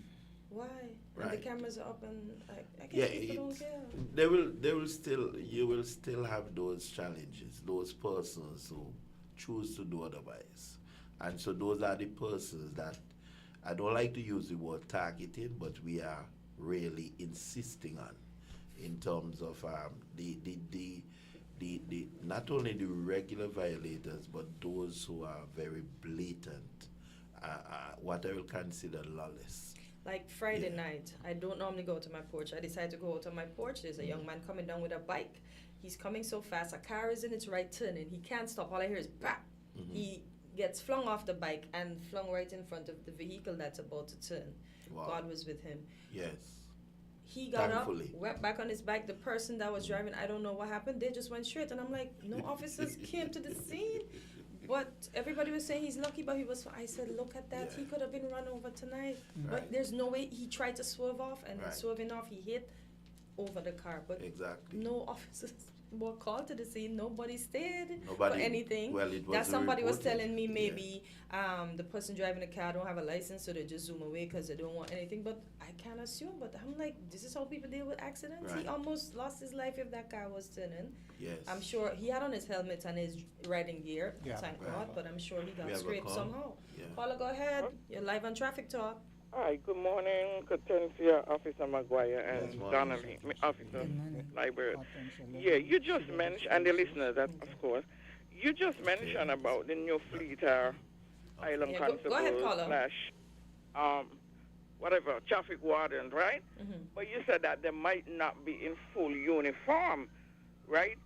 Why? And the Right. cameras are up and I guess Yeah, people don't it's- care. they will still, you will still have those challenges, those persons who choose to do otherwise. And so those are the persons that, I don't like to use the word targeting, but we are really insisting on in terms of the not only the regular violators, but those who are very blatant, what I will consider lawless. Like Friday night, I don't normally go to my porch. I decided to go out on my porch. There's a young man coming down with a bike. He's coming so fast. A car is in its right turn and he can't stop. All I hear is bap. He gets flung off the bike and flung right in front of the vehicle that's about to turn. Wow. God was with him. Yes. He got Thankfully. up, went back on his bike. The person that was driving, I don't know what happened. They just went straight, and I'm like, no officers came to the scene. But everybody was saying he's lucky, but he was. I said, look at that. Yeah. He could have been run over tonight. Right. But there's no way he tried to swerve off, and Right. swerving off, he hit over the car. But Exactly. no officers were called to the scene. Nobody stayed Nobody- for anything. well, it that was somebody was reported. telling me Yeah. maybe the person driving the car don't have a license, so they just zoom away because they don't want anything. But I can't assume. But I'm like, this is how people deal with accidents. He Right. almost lost his life if that car was turning. Yes. I'm sure he had on his helmet and his riding gear. Yeah. Thank Right. God. But I'm sure he We got have a scraped call? somehow. Yeah. Paula, go ahead. You're live on Traffic Talk. Hi, good morning, Catencia, Officer Maguire, and Good morning. Donnelly, Officer Good morning. Library. Yeah, you just mentioned, and the listeners, that of course, you just mentioned about the new fleet island Yeah, go ahead, constable caller. whatever, traffic wardens, right? But you said that they might not be in full uniform, right?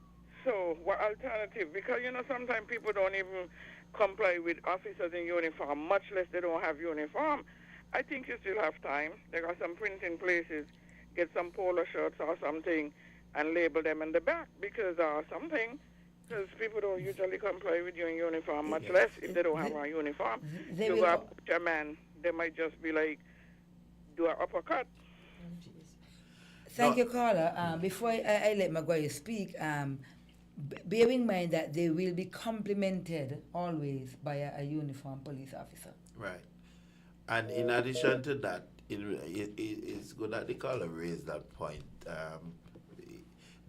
So what alternative? Because, sometimes people don't even comply with officers in uniform, much less they don't have uniform. I think you still have time. There are some printing places. Get some polo shirts or something and label them in the back because people don't usually comply with you in uniform, much less if they don't have a uniform. They You will- go up to a man, they might just be like, do an uppercut. Thank you, caller. Before I let Maguire speak, bear in mind that they will be complimented always by a uniformed police officer. Right. And in addition to that, it's good that the caller raised that point.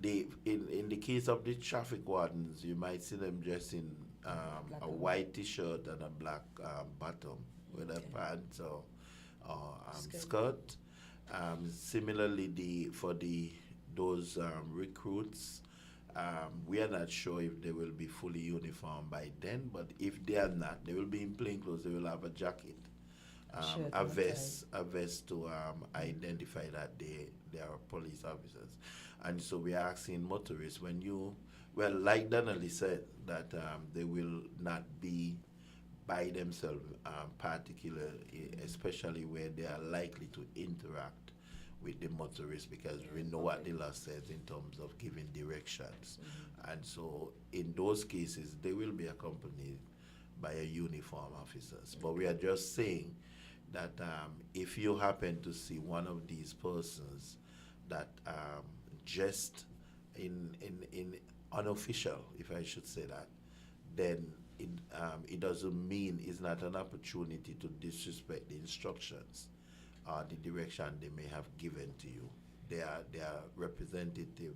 In the case of the traffic wardens, you might see them dressed in a white T-shirt and a black bottom with a pants or skirt. Similarly, for those recruits, we are not sure if they will be fully uniformed by then. But if they are not, they will be in plain clothes. They will have a jacket, Shirt a and a vest to identify that they are police officers. And so we are asking motorists like Donnelly said, that they will not be by themselves, particularly, especially where they are likely to interact with the motorists, because we know what the law says in terms of giving directions. And so in those cases, they will be accompanied by a uniform officers. But we are just saying that if you happen to see one of these persons that just in unofficial, if I should say that, then it doesn't mean it's not an opportunity to disrespect the instructions or the direction they may have given to you. They are representative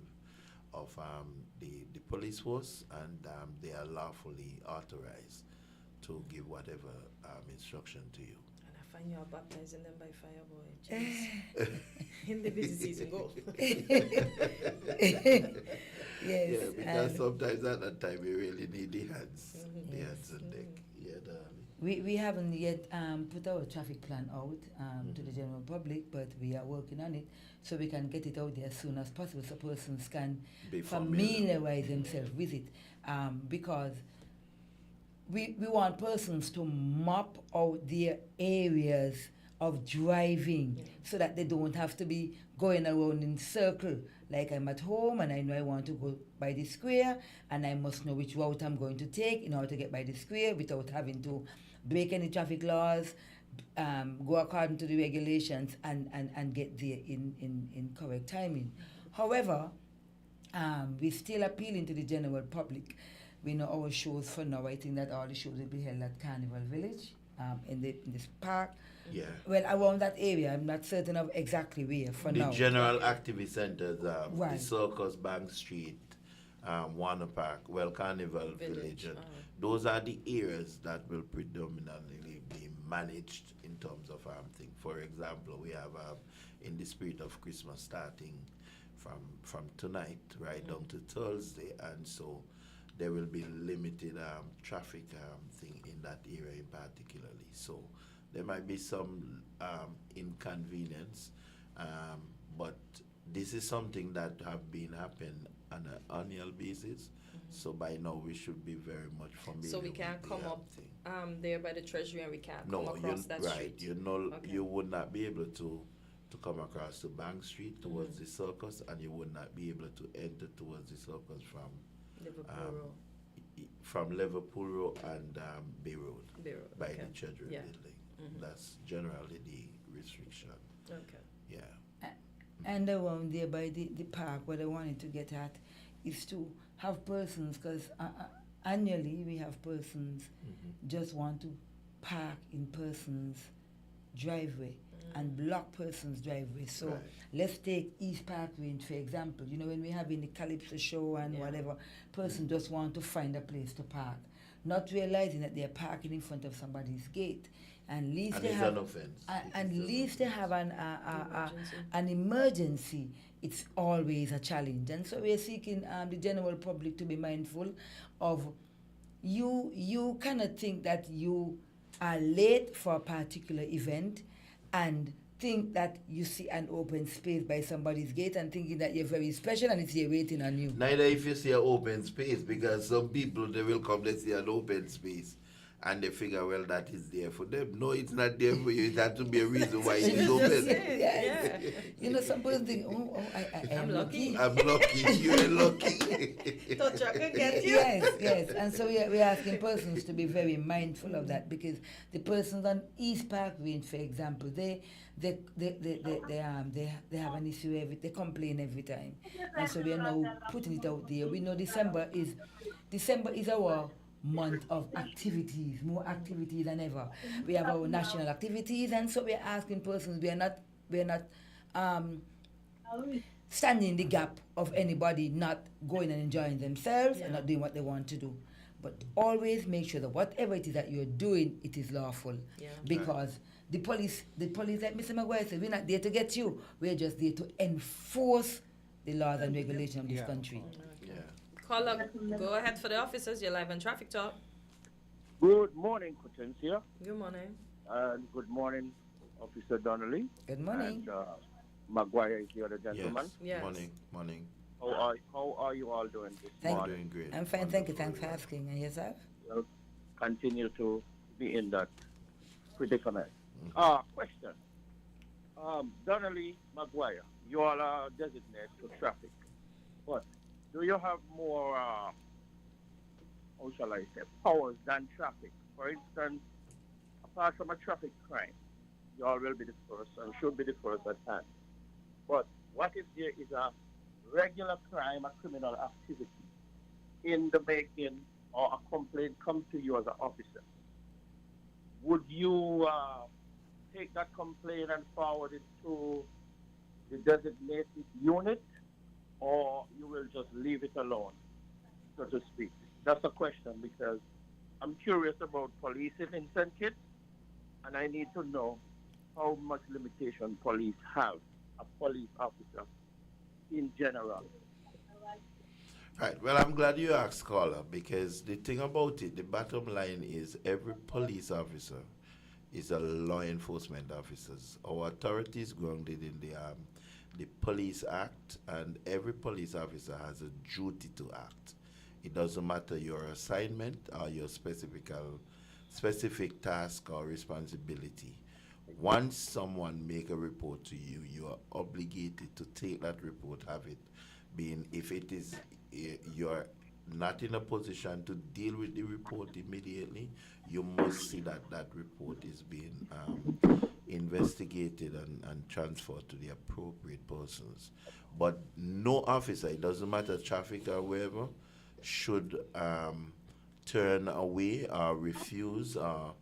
of the police force, and they are lawfully authorized to give whatever instruction to you. And I find you are baptizing them by fire, boy. Jeez. In the busy season, go. Yes. Yeah, because sometimes at that time we really need the hands, the hands on deck. Yeah, darling. We haven't yet put our traffic plan out to the general public, but we are working on it so we can get it out there as soon as possible so persons can familiarize themselves with it. Because we want persons to map out their areas of driving so that they don't have to be going around in circle. Like I'm at home and I know I want to go by the square and I must know which route I'm going to take in order to get by the square without having to break any traffic laws, go according to the regulations and get there in correct timing. However, we're still appealing to the general public. We know our shows for now. I think that all the shows will be held at Carnival Village, in this park. Yeah. Well, around that area. I'm not certain of exactly where for now. The general activity centers, the Circus, Bank Street, Warner Park, Carnival Village. And those are the areas that will predominantly be managed in terms of thing. For example, we have in the spirit of Christmas starting from tonight right down to Thursday, and so there will be limited traffic thing in that area in particularly. So there might be some inconvenience, but this is something that have been happening on an annual basis. So by now we should be very much familiar. So we can't come up there by the treasury and we can't come across that street. You know, you would not be able to come across to Bank Street towards the circus, and you would not be able to enter towards the circus from Liverpool Road and Bay Road by the Treasury building. That's generally the restriction. Okay. Yeah. And around there by the park, what I wanted to get at is to have persons, because annually we have persons just want to park in persons' driveway and block persons' driveway. So let's take East Park Range, for example. You know, when we have in the Calypso show and whatever, person just want to find a place to park, not realizing that they're parking in front of somebody's gate. And least they have an offense. Least they have an emergency. It's always a challenge. And so we're seeking the general public to be mindful of you cannot think that you are late for a particular event and think that you see an open space by somebody's gate and thinking that you're very special and it's here waiting on you. Neither if you see an open space, because some people, they will come, they see an open space and they figure, well, that is there for them. No, it's not there for you. It has to be a reason why it is open. Yeah. You know, some people think, I'm lucky. I'm lucky. You're lucky. Touch I can get you. Yes. And so we're asking persons to be very mindful of that, because the persons on East Park Range, for example, they have an issue they complain every time. And so we are now putting it out there. We know December is our month of activities, more activities than ever. We have our national activities, and so we're asking persons, we're not standing in the gap of anybody not going and enjoying themselves and not doing what they want to do. But always make sure that whatever it is that you're doing, it is lawful. Yeah. Because the police, like Mr. Maguire said, we're not there to get you. We're just there to enforce the laws and regulations of this country. Caller, go ahead for the officers. You're live on Traffic Talk. Good morning, Cortencia. Good morning. And good morning, Officer Donnelly. Good morning. And Maguire is the other gentleman. Yes. Morning. How are you all doing this morning? Doing great. I'm fine, thank you. Thanks for asking. And yourself? Well, continue to be in that predicament. Question. Donnelly, Maguire, you all are designated to traffic. But do you have more, how shall I say, powers than traffic? For instance, apart from a traffic crime, you all will be the first and should be the first at hand. But what if there is a regular crime, a criminal activity, in the making or a complaint come to you as an officer, would you take that complaint and forward it to the designated unit, or you will just leave it alone, so to speak? That's a question because I'm curious about policing in St. Kitts, and I need to know how much limitation police have, a police officer in general. Right. Well, I'm glad you asked, caller, because the thing about it, the bottom line is every police officer is a law enforcement officer. Our authority is grounded in the Police Act, and every police officer has a duty to act. It doesn't matter your assignment or your specific task or responsibility. Once someone make a report to you, you are obligated to take that report, have it being, if it is you're not in a position to deal with the report immediately, you must see that that report is being investigated and transferred to the appropriate persons. But no officer, it doesn't matter traffic or wherever, should turn away or refuse or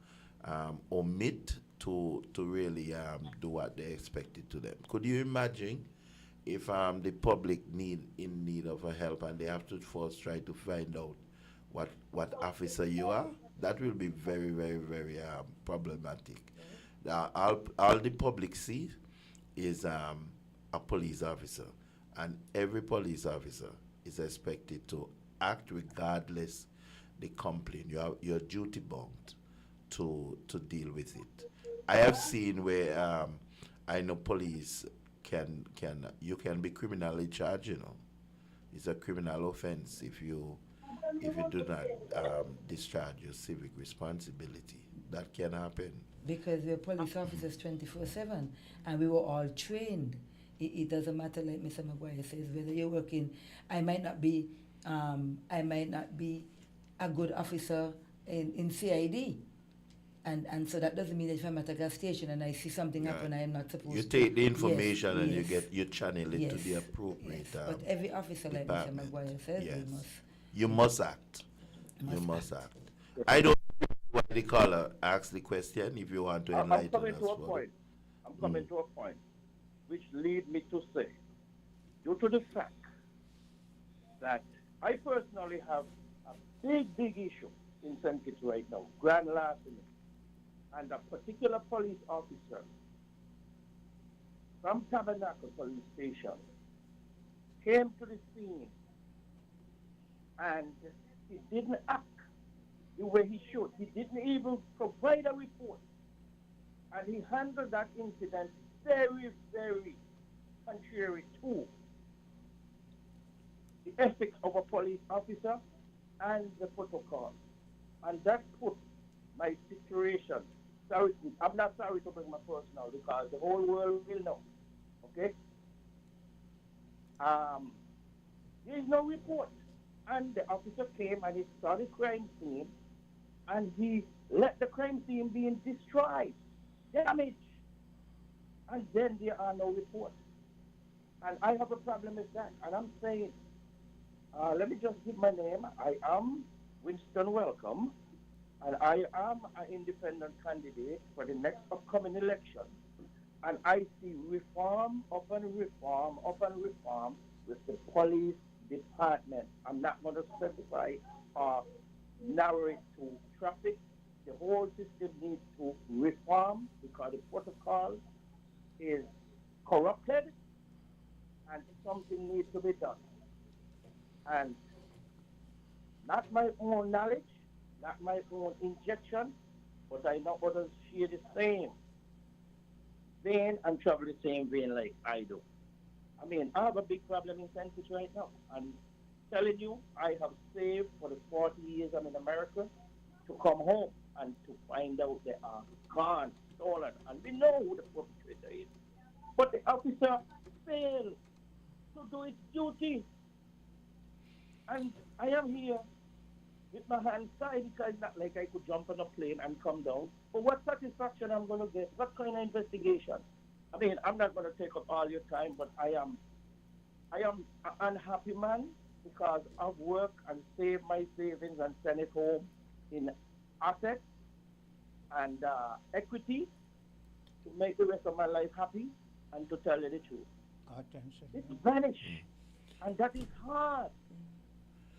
omit to really do what they expected to them. Could you imagine if the public in need of a help and they have to first try to find out what officer you are? That will be very, very, very problematic. All the public see is a police officer, and every police officer is expected to act regardless the complaint. You're duty bound to deal with it. I have seen where I know police you can be criminally charged. It's a criminal offense if you do not discharge your civic responsibility. That can happen. Because we're police officers 24/7, and we were all trained. It doesn't matter, like Mr. McGuire says, whether you're working. I might not be a good officer in CID. And so that doesn't mean that if I'm at a gas station and I see something happen, I am not supposed to. You take the information and you channel it to the appropriate. But every officer, like Mr. McGuire says, you must act. You must act. I don't know why the caller asked the question. If you want to enlighten us. I'm coming to a point, which leads me to say, due to the fact that I personally have a big issue in St. Kitts right now, grand larceny. And a particular police officer from Tabernacle Police Station came to the scene, and he didn't act the way he should. He didn't even provide a report. And he handled that incident very, very contrary to the ethics of a police officer and the protocol. And that put my situation. Sorry, I'm not sorry to bring my personal because the whole world will know. Okay? There is no report. And the officer came and he saw the crime scene and he let the crime scene being destroyed, damaged. And then there are no reports. And I have a problem with that. And I'm saying, let me just give my name. I am Winston Welcome. And I am an independent candidate for the next upcoming election. And I see reform upon reform upon reform with the police department. I'm not going to specify or narrow it to traffic. The whole system needs to reform because the protocol is corrupted and something needs to be done. And not my own knowledge, not my own injection, but I know others share the same vein and travel the same vein like I do. I mean, I have a big problem in St. Kitts right now. I'm telling you, I have saved for the 40 years I'm in America to come home and to find out they are gone, stolen, and we know who the perpetrator is. But the officer failed to do its duty. And I am here with my hands tied because it's not like I could jump on a plane and come down. But what satisfaction I'm going to get? What kind of investigation? I mean, I'm not going to take up all your time, but I am an unhappy man who because of work and save my savings and send it home in assets and equity to make the rest of my life happy and to tell you the truth. Attention. It's vanished. And that is hard.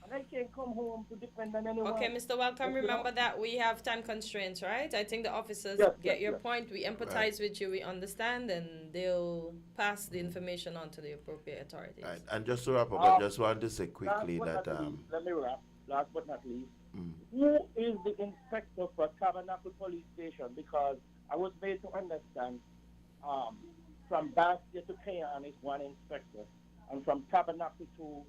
And I can't come home to depend on anyone. Okay, Mr. Welcome, But, remember that we have time constraints, right? I think the officers Yes, get yes, your yes. point. We empathize with you, we understand, and they'll pass the information on to the appropriate authorities. Right. And just to wrap up, I just want to say Last quickly but that not least, let me wrap. Last but not least, mm, who is the inspector for Tabernacle Police Station? Because I was made to understand from Bastia to Payan is one inspector, and from Tabernacle to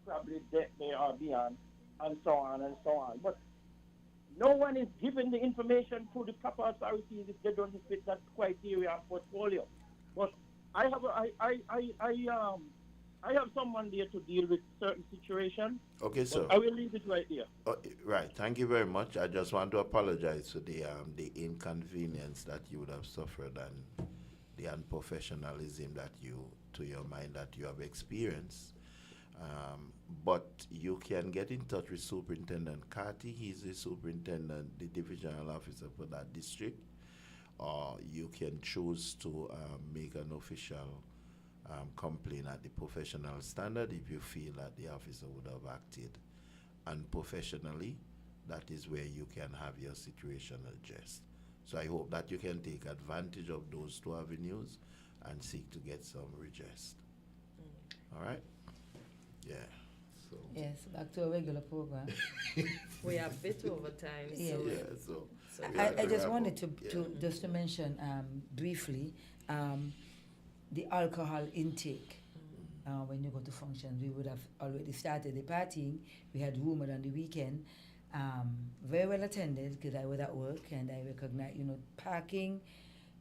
probably they are beyond, and so on and so on. But no one is given the information to the proper authorities if they don't fit that criteria and portfolio. But I have someone there to deal with certain situations. okay, But sir. I will leave it right here. Right. Thank you very much. I just want to apologize for the inconvenience that you would have suffered and the unprofessionalism that to your mind, that you have experienced. But you can get in touch with Superintendent Carty. He's the superintendent, the divisional officer for that district. Or you can choose to make an official complaint at the professional standard if you feel that the officer would have acted unprofessionally. That is where you can have your situation addressed. So I hope that you can take advantage of those two avenues and seek to get some redress. All right? Yeah. So. Yes, back to a regular program. We have a bit over time. Yeah. So, Yeah, so I just wanted to mention briefly the alcohol intake. When you go to functions, we would have already started the partying. We had rumored on the weekend. Very well attended because I was at work and I recognized, parking.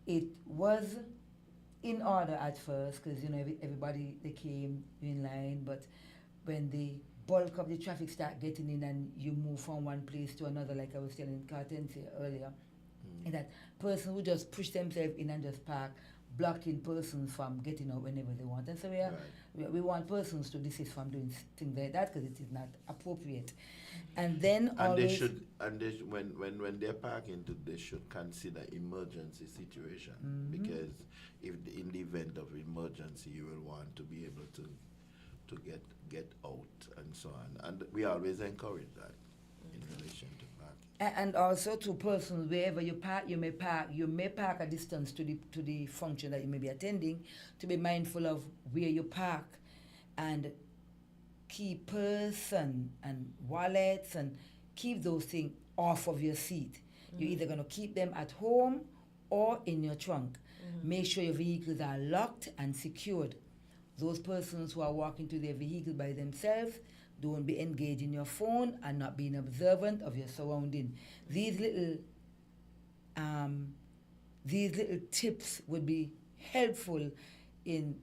It was in order at first because, everybody, they came in line, but when the bulk of the traffic start getting in and you move from one place to another, like I was telling Cartentia earlier, and that person who just push themselves in and just park, blocking persons from getting out whenever they want. And so we want persons to desist from doing things like that because it is not appropriate. And then when they're parking, they should consider emergency situation, because in the event of emergency, you will want to be able to get out and so on. And we always encourage that in relation to parking. And also to persons, wherever you park, you may park a distance to the function that you may be attending, to be mindful of where you park and keep purse and wallets and keep those things off of your seat. You're either going to keep them at home or in your trunk. Make sure your vehicles are locked and secured. Those persons who are walking to their vehicle by themselves, don't be engaged in your phone and not being observant of your surrounding. These little tips would be helpful in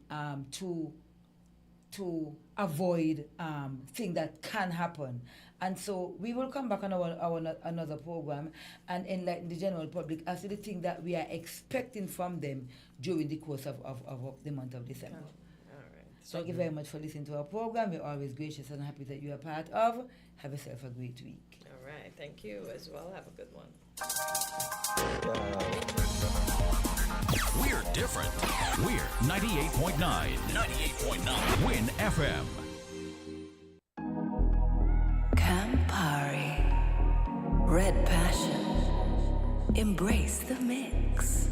to avoid things that can happen. And so we will come back on our another program and enlighten the general public as to the thing that we are expecting from them during the course of the month of December. Thank you very much for listening to our program. We're always gracious and happy that you are part of. Have yourself a great week. all right. Thank you as well. Have a good one. We're different. We're 98.9. 98.9. Win FM. Campari. Red Passion. Embrace the mix.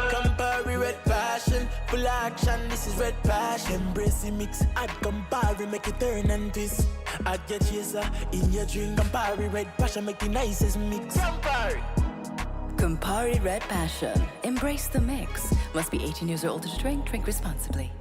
Campari, Red Passion. Full action, this is Red Passion. Embrace the mix. Add Campari, make it turn and twist. Add your chaser in your drink. Campari, Red Passion, make the nicest mix. Campari. Campari Red Passion. Embrace the mix. Must be 18 years or older to drink. Drink responsibly.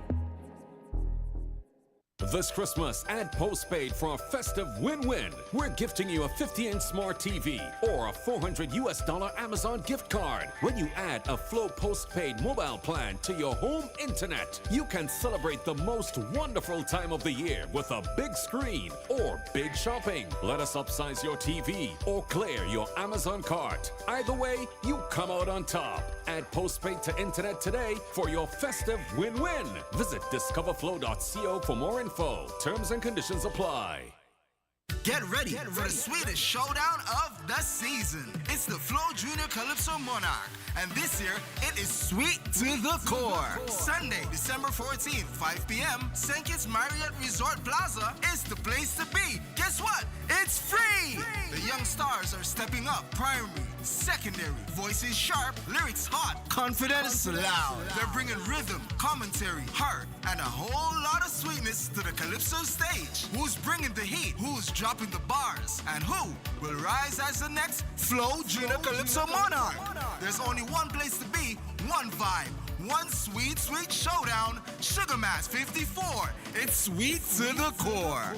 This Christmas, add postpaid for a festive win-win. We're gifting you a 50-inch smart TV or a $400 Amazon gift card. When you add a Flow postpaid mobile plan to your home internet, you can celebrate the most wonderful time of the year with a big screen or big shopping. Let us upsize your TV or clear your Amazon cart. Either way, you come out on top. Add postpaid to internet today for your festive win-win. Visit discoverflow.co for more info info. Terms and conditions apply. Get ready for the sweetest showdown of the season. It's the Flow Junior Calypso Monarch. And this year, it is sweet to the core. Sunday, December 14th, 5 p.m., St. Kitts Marriott Resort Plaza is the place to be. Guess what? It's free! The young stars are stepping up. Primary, secondary, voices sharp, lyrics hot, confidence loud. They're bringing rhythm, commentary, heart, and a whole lot of sweetness to the Calypso stage. Who's bringing the heat? Who's dropping the bars? And who will rise as the next Flow Junior Calypso Monarch? There's only one place to be, one vibe, one sweet, sweet showdown. Sugar Mass 54. It's sweet to the core.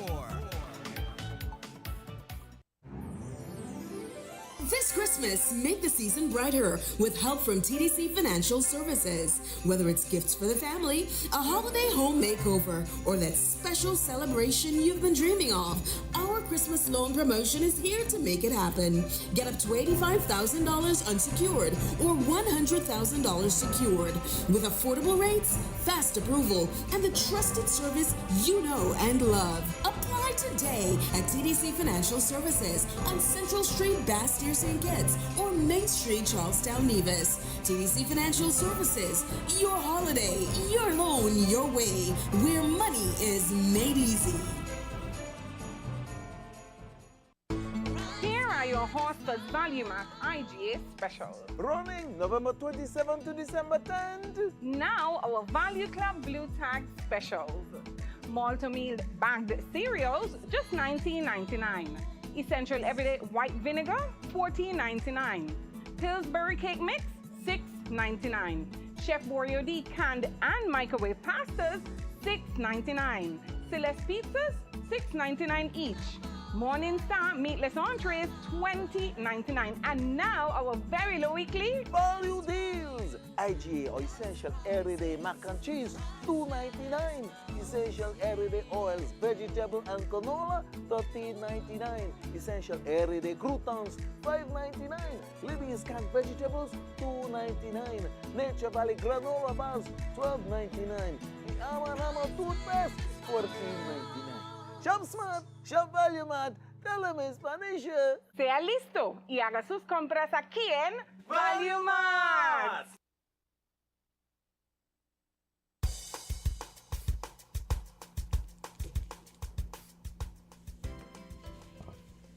This Christmas, make the season brighter with help from TDC Financial Services. Whether it's gifts for the family, a holiday home makeover, or that special celebration you've been dreaming of, our Christmas loan promotion is here to make it happen. Get up to $85,000 unsecured or $100,000 secured with affordable rates, fast approval, and the trusted service you know and love. Apply today at TDC Financial Services on Central Street, Bass near St. Kitts, or Main Street, Charlestown, Nevis. TDC Financial Services, your holiday, your loan, your way, where money is made easy. Here are your Horsford Value Mart IGA specials. Running November 27th to December 10th. Now our Value Club Blue Tag specials. Malt-o-meal bagged cereals, just $19.99. Essential Everyday White Vinegar, $14.99. Pillsbury Cake Mix, $6.99. Chef Boyardee canned and microwave pastas, $6.99. Celeste pizzas, $6.99 each. Morning Star meatless entrees, $20.99. And now our very low weekly value deals. IGA or Essential Everyday Mac and Cheese, $2.99. Essential Everyday Oils, Vegetable and Canola, $13.99. Essential Everyday Croutons, $5.99. Libby's Canned Vegetables, $2.99. Nature Valley Granola Bars, $12.99. The Amanama Toothpaste, $14.99. Shop Smart, Shop Value Mart, tell them in Spanish. Sea listo y haga sus compras aquí en Value Mart.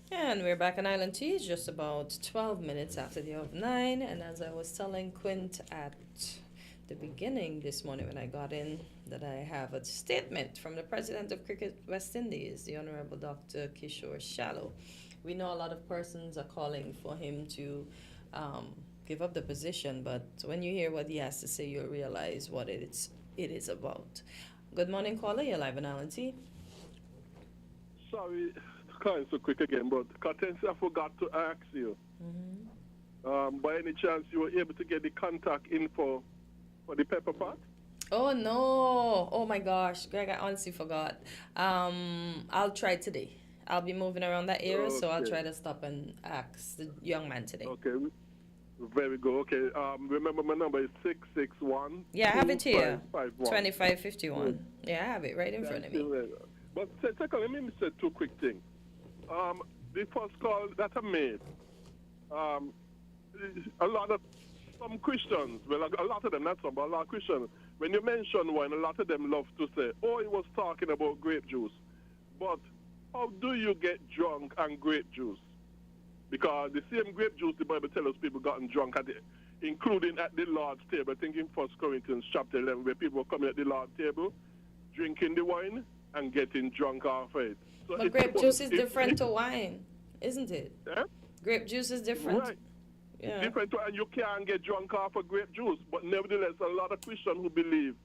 And we're back on Island Tea. It's just about 12 minutes after the hour of 9. And as I was telling Quint at the beginning this morning when I got in, that I have a statement from the president of Cricket West Indies, the Honorable Dr. Kishore Shallow. We know a lot of persons are calling for him to give up the position, but when you hear what he has to say, you'll realize what it is about. Good morning, caller. You're live on Island Tea. Sorry, calling so quick again, but Katensi, I forgot to ask you. By any chance, you were able to get the contact info for the pepper pot? Oh no! Oh my gosh, Greg, I honestly forgot. I'll try today. I'll be moving around that area, so I'll try to stop and ask the young man today. Okay, very good. Okay, remember my number is 661. Yeah, I have it here. 2551. Yeah, I have it right in front of me. But second, let me say two quick things. The first call that I made, some Christians, well, a lot of them, not some, but a lot of Christians, when you mention wine, a lot of them love to say, oh, he was talking about grape juice. But how do you get drunk on grape juice? Because the same grape juice the Bible tells us people gotten drunk at including at the Lord's table. I think in 1 Corinthians chapter 11, where people were coming at the Lord's table, drinking the wine and getting drunk off it. So but grape juice is different to wine, isn't it? Eh? Grape juice is different. Right. Yeah. Different, and you can't get drunk off of grape juice. But nevertheless, a lot of Christians who believe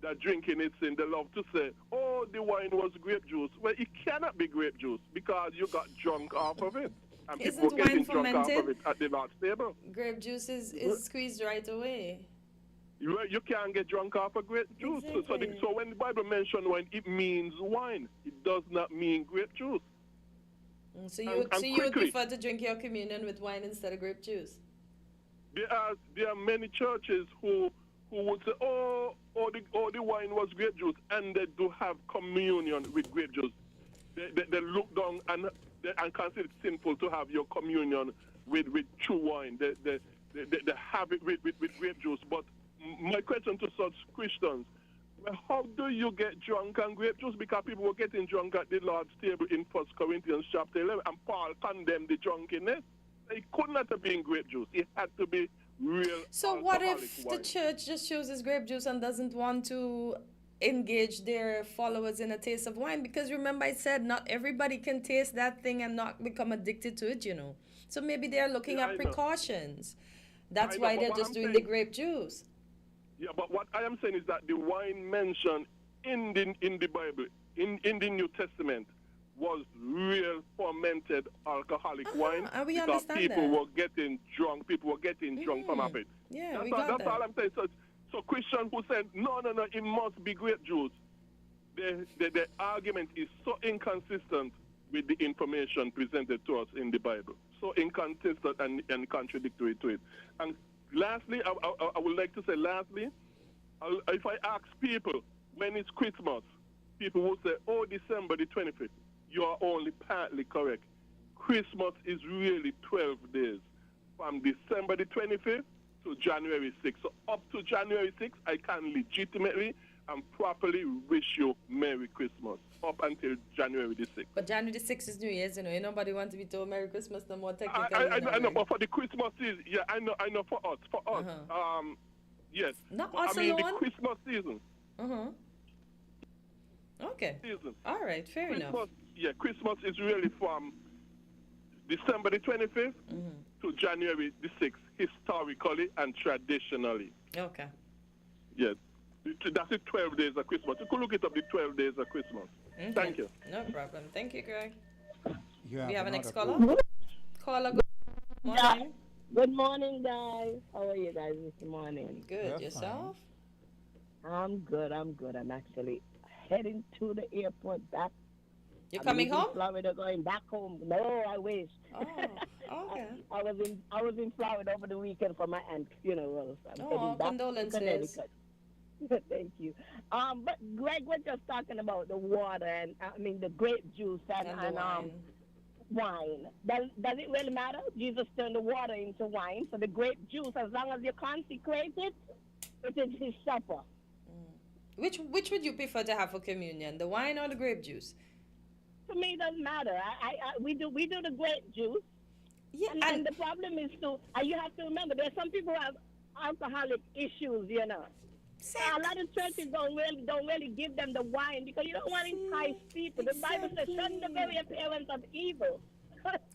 that drinking is sin, they love to say, oh, the wine was grape juice. Well, it cannot be grape juice because you got drunk off of it. And Isn't people were getting wine drunk fermented? off of it at the Lord's table. Grape juice is squeezed right away. You can't get drunk off of grape juice. Exactly. So when the Bible mentions wine, it means wine. It does not mean grape juice. So you would prefer to drink your communion with wine instead of grape juice? There are many churches who who would say, the wine was grape juice, and they do have communion with grape juice. They look down and consider it sinful to have your communion with true wine. They have it with grape juice. But my question to such Christians, well, how do you get drunk on grape juice? Because people were getting drunk at the Lord's table in 1 Corinthians chapter 11, and Paul condemned the drunkenness. It could not have been grape juice. It had to be real. So what if wine. the church just chooses grape juice and doesn't want to engage their followers in a taste of wine? Because remember I said not everybody can taste that thing and not become addicted to it, So maybe they're looking at precautions. That's why they're just doing the grape juice. Yeah, but what I am saying is that the wine mentioned in the Bible, in the New Testament, was real fermented alcoholic wine. And we because understand people that. were getting drunk. People were getting drunk from it. Yeah, that's all I'm saying. So Christians who said, no, it must be grape juice, the argument is so inconsistent with the information presented to us in the Bible. So inconsistent and contradictory to it. And lastly, I would like to say, if I ask people when it's Christmas, people will say, December the 25th. You are only partly correct. Christmas is really 12 days, from December the 25th to January 6th. So up to January 6th, I can legitimately and properly wish you Merry Christmas up until January the 6th. But January the 6th is New Year's, Ain't nobody wants to be told Merry Christmas no more technically. I know, but for the Christmas season, yeah, I know for us, yes. Not But us I mean alone? the Christmas season. Okay. Season. All right, fair enough. Yeah, Christmas is really from December the 25th to January the 6th, historically and traditionally. Okay. Yes. That's the 12 days of Christmas. You could look it up, the 12 days of Christmas. Okay. Thank you. No problem. Thank you, Greg. You We have a next another caller. Caller, good morning. Good morning, guys. How are you guys this morning? Good. Yourself? I'm good. I'm actually heading to the airport back. You're coming home? Florida, going back home. No, I wish. Oh, okay. I was in Florida over the weekend for my aunt's funeral. So I'm Oh, heading back condolences. to Connecticut. Thank you. But Greg was just talking about the water and the grape juice and wine. Does it really matter? Jesus turned the water into wine. So the grape juice, as long as you consecrate it, it is his supper. Which would you prefer to have for communion, the wine or the grape juice? To me, it doesn't matter. We do the grape juice. Yeah, and the problem is you have to remember there's some people who have alcoholic issues. A lot of churches don't really give them the wine because you don't want to entice people. The Bible says, shun the very appearance of evil.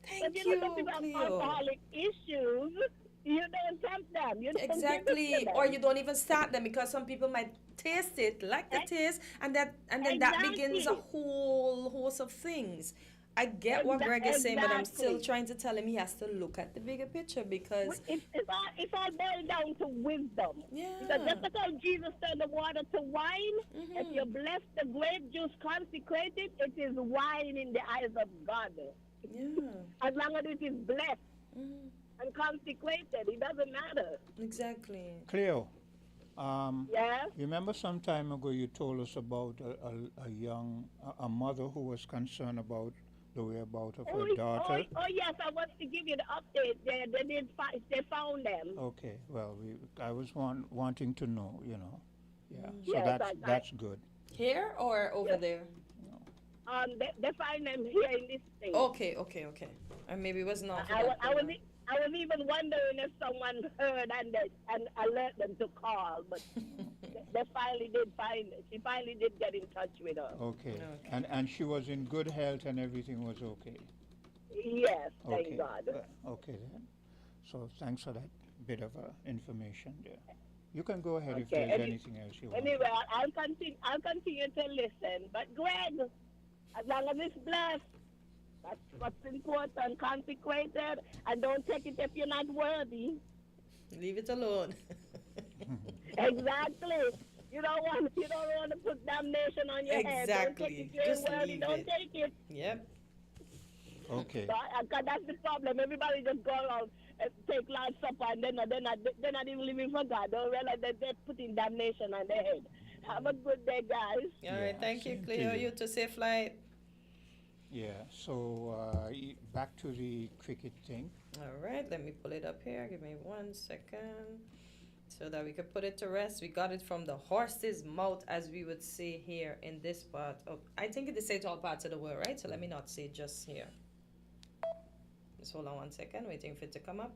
If you look at people who have alcoholic issues, you don't tempt them. You don't Exactly. give it to them. Or you don't even start them because some people might taste it, like the taste, and then that begins a whole host of things. I get what Greg is saying, but I'm still trying to tell him he has to look at the bigger picture because it's all boiled down to wisdom. Yeah. Because just because Jesus turned the water to wine, if you bless the grape juice consecrated, it is wine in the eyes of God. Yeah. As long as it is blessed and consecrated, it doesn't matter. Exactly. Cleo, yes? remember some time ago you told us about a mother who was concerned about the whereabouts of her daughter? Oh, yes, I want to give you the update. They found them. Okay, well, I was wanting to know, Yeah, so Yes, that's good. Here or over there? They find them here in this state. Okay. And maybe it was not. I was even wondering if someone heard and alert them to call, but they finally did find it. She finally did get in touch with her. Okay. And she was in good health and everything was okay? Yes, thank Okay. God. Okay then. So thanks for that bit of information there. You can go ahead if Okay, there's anything else you want. Anyway, I'll continue to listen. But Greg, as long as it's blessed, that's what's important, consecrated, and don't take it if you're not worthy. Leave it alone. Exactly. You don't want to put damnation on your head. Don't take it if you're Just worthy. leave Don't it. take it. Yep. Okay. So, that's the problem. Everybody just go around take Lord's Supper and then they're not even living for God. Don't realize that they're putting damnation on their head. Have a good day, guys. All right, thank you, Cleo. You too. Safe flight. Yeah, so back to the cricket thing. All right, let me pull it up here. Give me 1 second so that we could put it to rest. We got it from the horse's mouth, as we would say here in this part of, I think they say it all parts of the world, right? So let me not say just here. Just hold on 1 second, waiting for it to come up.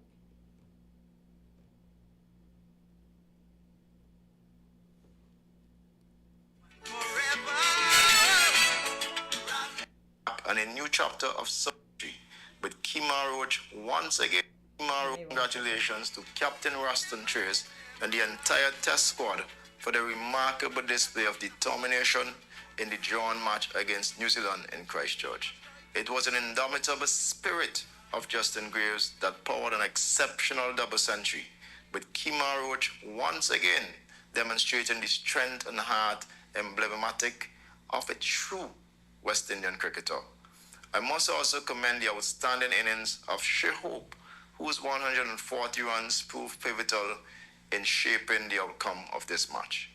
And a new chapter of surgery with Kima Roach once again. Kima Roach, congratulations to Captain Ruston Trace and the entire test squad for the remarkable display of determination in the drawn match against New Zealand in Christchurch. It was an indomitable spirit of Justin Graves that powered an exceptional double century, with Kima Roach once again demonstrating the strength and heart emblematic of a true West Indian cricketer. I must also commend the outstanding innings of Shea Hope, whose 140 runs proved pivotal in shaping the outcome of this match.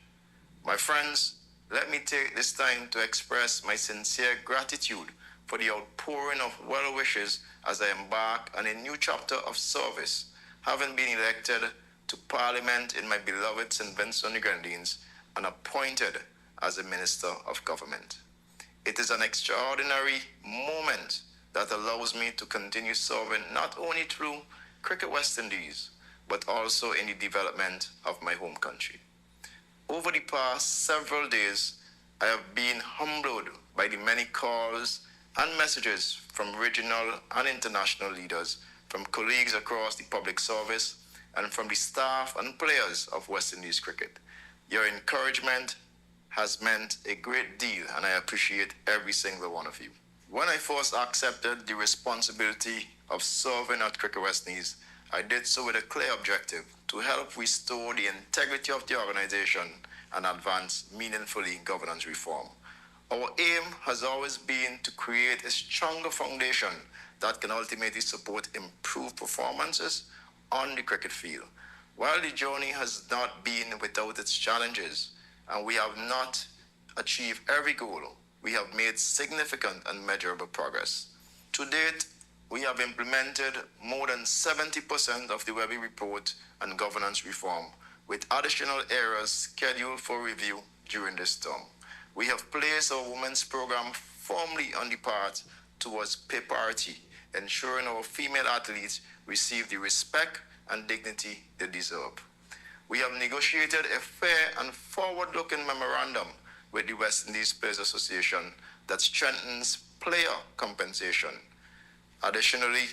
My friends, let me take this time to express my sincere gratitude for the outpouring of well wishes as I embark on a new chapter of service, having been elected to Parliament in my beloved St. Vincent and Grenadines and appointed as a Minister of Government. It is an extraordinary moment that allows me to continue serving not only through Cricket West Indies, but also in the development of my home country. Over the past several days, I have been humbled by the many calls and messages from regional and international leaders, from colleagues across the public service, and from the staff and players of West Indies cricket. Your encouragement has meant a great deal, and I appreciate every single one of you. When I first accepted the responsibility of serving at Cricket West Indies, I did so with a clear objective to help restore the integrity of the organization and advance meaningfully governance reform. Our aim has always been to create a stronger foundation that can ultimately support improved performances on the cricket field. While the journey has not been without its challenges, and we have not achieved every goal, we have made significant and measurable progress. To date, we have implemented more than 70% of the Webby report and governance reform, with additional areas scheduled for review during this term. We have placed our women's program firmly on the path towards pay parity, ensuring our female athletes receive the respect and dignity they deserve. We have negotiated a fair and forward-looking memorandum with the West Indies Players Association that strengthens player compensation. Additionally,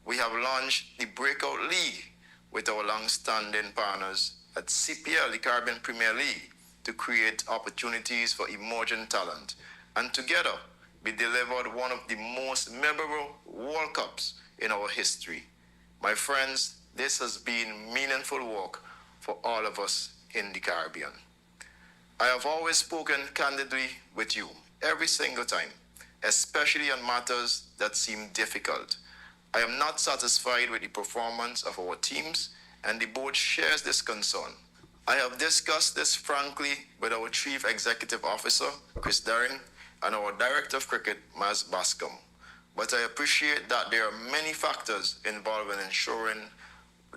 we have launched the Breakout League with our long-standing partners at CPL, the Caribbean Premier League, to create opportunities for emerging talent. And together, we delivered one of the most memorable World Cups in our history. My friends, this has been meaningful work for all of us in the Caribbean. I have always spoken candidly with you every single time, especially on matters that seem difficult. I am not satisfied with the performance of our teams, and the board shares this concern. I have discussed this frankly with our Chief Executive Officer, Chris Daring, and our Director of Cricket, Maz Bascom. But I appreciate that there are many factors involved in ensuring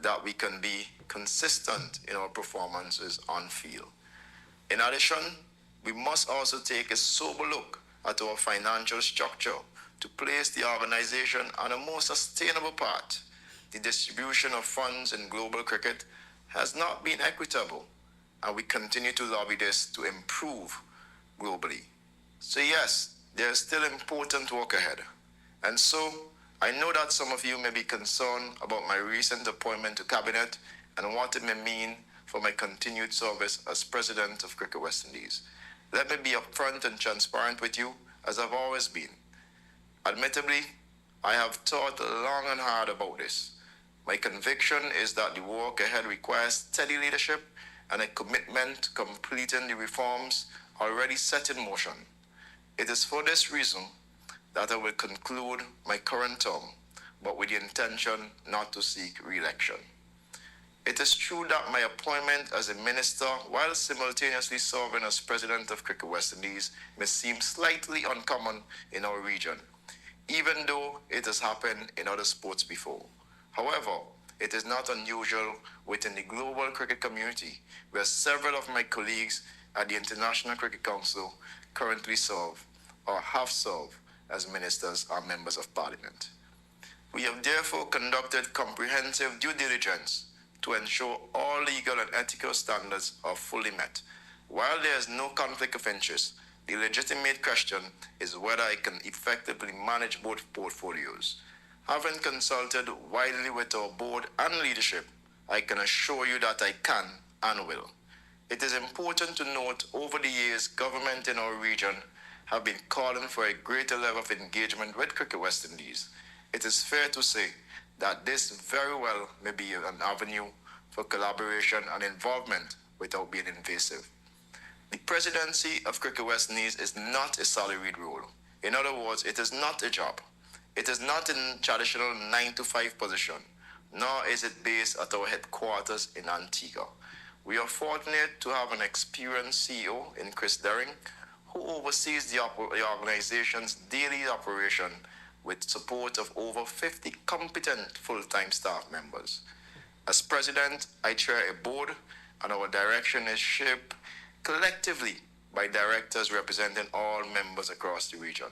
that we can be consistent in our performances on field. In addition, we must also take a sober look at our financial structure to place the organization on a more sustainable path. The distribution of funds in global cricket has not been equitable, and we continue to lobby this to improve globally. So yes, there is still important work ahead. And so, I know that some of you may be concerned about my recent appointment to Cabinet and what it may mean for my continued service as President of Cricket West Indies. Let me be upfront and transparent with you, as I've always been. Admittedly, I have thought long and hard about this. My conviction is that the work ahead requires steady leadership and a commitment to completing the reforms already set in motion. It is for this reason that I will conclude my current term but with the intention not to seek re-election. It is true that my appointment as a minister, while simultaneously serving as president of Cricket West Indies, may seem slightly uncommon in our region, even though it has happened in other sports before. However, it is not unusual within the global cricket community, where several of my colleagues at the International Cricket Council currently serve or have served as ministers or members of parliament. We have therefore conducted comprehensive due diligence to ensure all legal and ethical standards are fully met. While there is no conflict of interest, the legitimate question is whether I can effectively manage both portfolios. Having consulted widely with our board and leadership, I can assure you that I can and will. It is important to note over the years, government in our region have been calling for a greater level of engagement with Cricket West Indies. It is fair to say that this very well may be an avenue for collaboration and involvement without being invasive. The presidency of Cricket West Indies is not a salaried role. In other words, it is not a job. It is not a traditional 9-to-5 position, nor is it based at our headquarters in Antigua. We are fortunate to have an experienced CEO in Chris Daring, who oversees the organization's daily operation with support of over 50 competent full-time staff members. As president, I chair a board, and our direction is shaped collectively by directors representing all members across the region.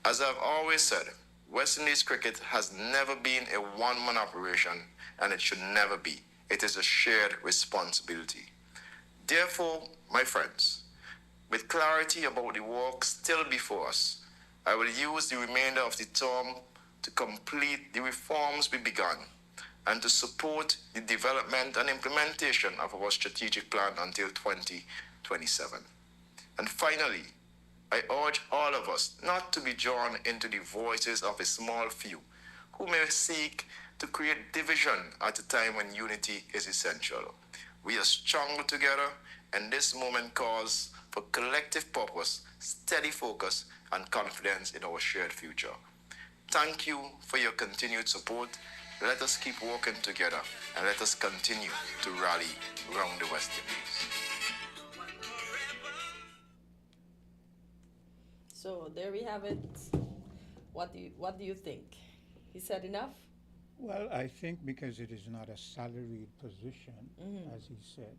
As I've always said, West Indies cricket has never been a one-man operation, and it should never be. It is a shared responsibility. Therefore, my friends, with clarity about the work still before us, I will use the remainder of the term to complete the reforms we began and to support the development and implementation of our strategic plan until 2027. And finally, I urge all of us not to be drawn into the voices of a small few who may seek to create division at a time when unity is essential. We are stronger together, and this moment calls for collective purpose, steady focus, and confidence in our shared future. Thank you for your continued support. Let us keep working together, and let us continue to rally around the West Indies. So there we have it. What do you think? He said enough? Well, I think because it is not a salaried position, as he said,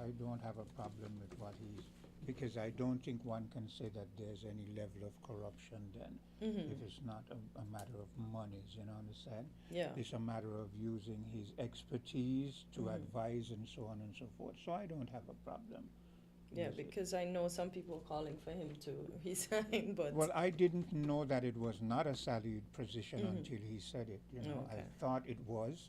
I don't have a problem with what he's, because I don't think one can say that there's any level of corruption then, if it's not a matter of monies, you know, understand? Yeah. It's a matter of using his expertise to advise and so on and so forth. So I don't have a problem. Yeah, because I know some people calling for him to resign, but... Well, I didn't know that it was not a salaried position until he said it, you know. Okay. I thought it was,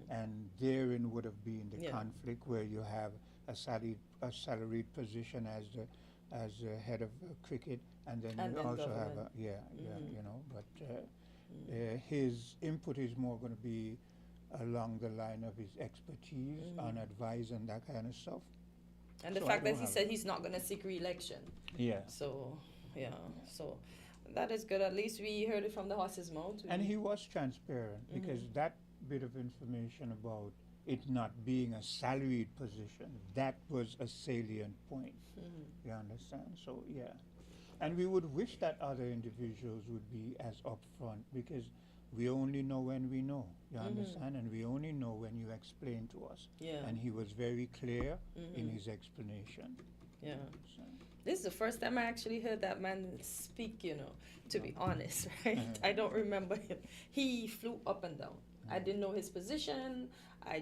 and therein would have been the conflict where you have a salaried position as the head of cricket, and then you also have you know, but his input is more going to be along the line of his expertise on advice and that kind of stuff. And the fact that he said he's not going to seek re-election. Yeah. So, yeah. So that is good. At least we heard it from the horse's mouth. And he was transparent because that bit of information about it not being a salaried position, that was a salient point. You understand? So, yeah. And we would wish that other individuals would be as upfront, because we only know when we know, you understand? And we only know when you explain to us. Yeah. And he was very clear in his explanation. Yeah. So. This is the first time I actually heard that man speak, you know, to be honest, right? I don't remember him. He flew up and down. I didn't know his position. I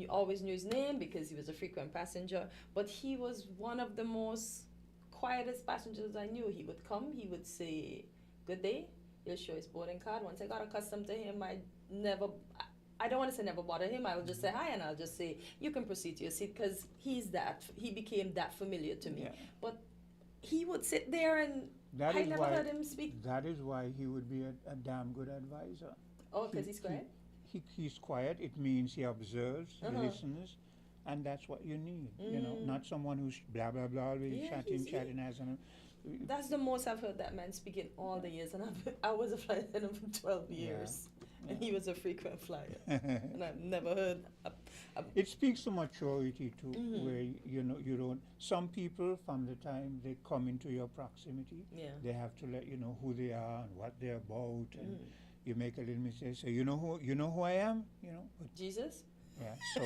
always knew his name because he was a frequent passenger. But he was one of the most quietest passengers I knew. He would come, he would say, "Good day." He'll show his boarding card. Once I got accustomed to him, I don't want to say never bother him. I will just say hi, and I'll just say, "You can proceed to your seat," because he became that familiar to me. Yeah. But he would sit there, and I never heard him speak. That is why he would be a damn good advisor. Oh, because he's quiet? He's quiet. It means he observes, he listens, and that's what you need. You know, not someone who's blah, blah, blah, always chatting as an... That's the most I've heard that man speak in all the years, and I was a flight attendant for 12 years, and he was a frequent flyer, and I've never heard. It speaks to maturity too, where you don't. Some people, from the time they come into your proximity, they have to let you know who they are and what they're about, and you make a little mistake. So you know who I am, But Jesus. Yeah. So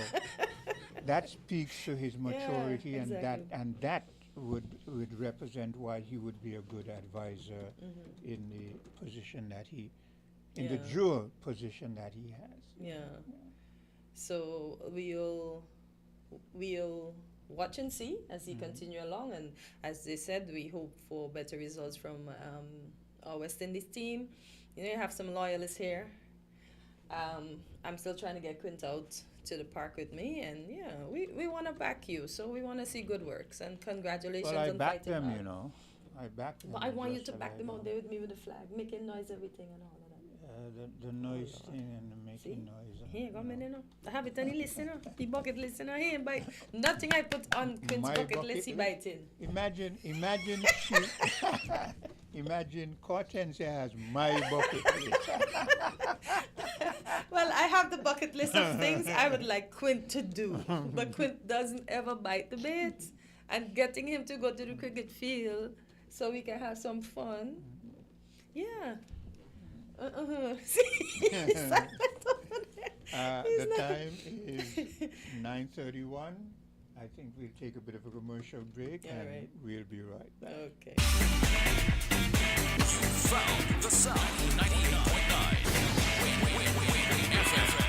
that speaks to his maturity, exactly. and that would represent why he would be a good advisor in the position that in the dual position that he has. Yeah. So we'll watch and see as he continue along, and as they said, we hope for better results from our West Indies team. You have some loyalists here. I'm still trying to get Quint out to the park with me, and we want to back you, so we want to see good works, and congratulations I on back fighting them, hard. I back them. But I want you to back them out there with me with the flag, making noise, everything, and all of that. The noise thing and the making noise. Here, come in, I have it on the list, the bucket list, Here, but nothing I put on Quint's bucket list, he biting. Imagine imagine Cortensia has my bucket list. Well, I have the bucket list of things I would like Quint to do, but Quint doesn't ever bite the bait. And getting him to go to the cricket field so we can have some fun. Yeah. See? The time is 9:31. I think we'll take a bit of a commercial break, and we'll be right back. Okay. Found the sound 98.9 Win FM.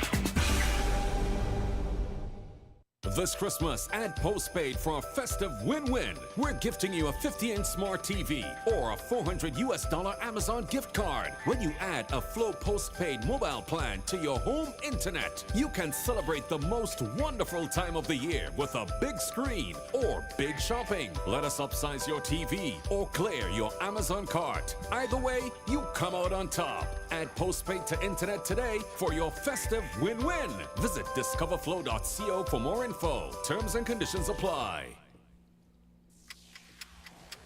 This Christmas, add postpaid for a festive win-win. We're gifting you a 50-inch smart TV or a $400 Amazon gift card. When you add a Flow postpaid mobile plan to your home internet, you can celebrate the most wonderful time of the year with a big screen or big shopping. Let us upsize your TV or clear your Amazon cart. Either way, you come out on top. Add postpaid to internet today for your festive win-win. Visit discoverflow.co for more info. Terms and conditions apply.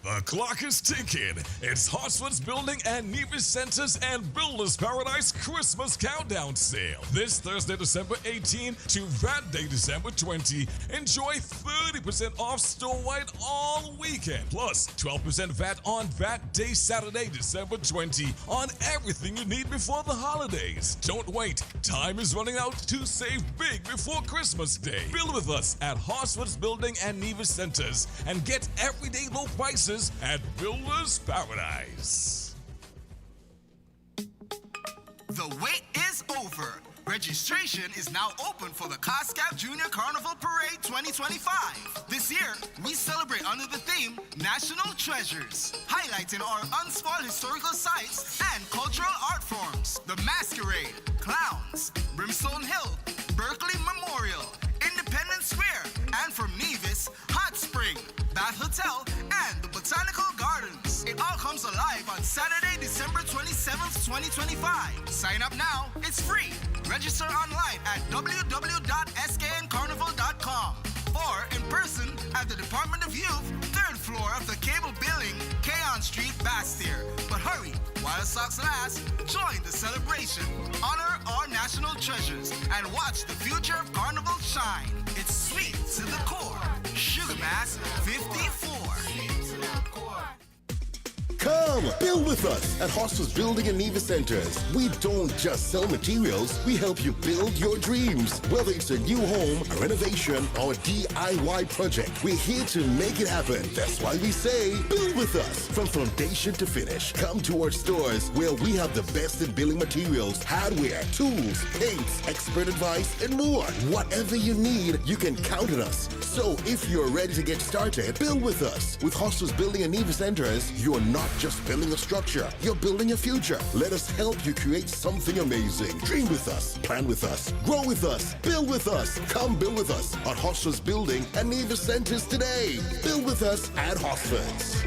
The clock is ticking. It's Hartsford's Building and Nevis Centers and Builders Paradise Christmas Countdown Sale. This Thursday, December 18 to that day, December 20. Enjoy 30% off store-wide all weekend. Plus 12% VAT on that day, Saturday, December 20 on everything you need before the holidays. Don't wait. Time is running out to save big before Christmas Day. Build with us at Hartsford's Building and Nevis Centers and get everyday low prices at Builders Paradise. The wait is over. Registration is now open for the COSCAP Junior Carnival Parade 2025. This year, we celebrate under the theme National Treasures, highlighting our unspoiled historical sites and cultural art forms. The Masquerade, Clowns, Brimstone Hill, Berkeley Memorial, Independence Square, and from Nevis, Hot Spring, Bath Hotel, and the Botanical Gardens. It all comes alive on Saturday, December 27th, 2025. Sign up now. It's free. Register online at www.skncarnival.com or in person at the Department of Youth, 3rd floor of the Cable Building, Keon Street, Bastyr. But hurry, while stocks last, join the celebration, honor our national treasures, and watch the future of Carnival shine. It's sweet to the core. Sugar Mass 54. Come, build with us at Hostels Building and Nevis Centers. We don't just sell materials, we help you build your dreams. Whether it's a new home, a renovation, or DIY project, we're here to make it happen. That's why we say, build with us. From foundation to finish, come to our stores where we have the best in building materials, hardware, tools, paints, expert advice, and more. Whatever you need, you can count on us. So if you're ready to get started, build with us. With Hostels Building and Nevis Centers, you're not just building a structure, you're building a future. Let us help you create something amazing. Dream with us, plan with us, grow with us, build with us. Come build with us at Hostels Building and Nevis Centers today. Build with us at Hosfords.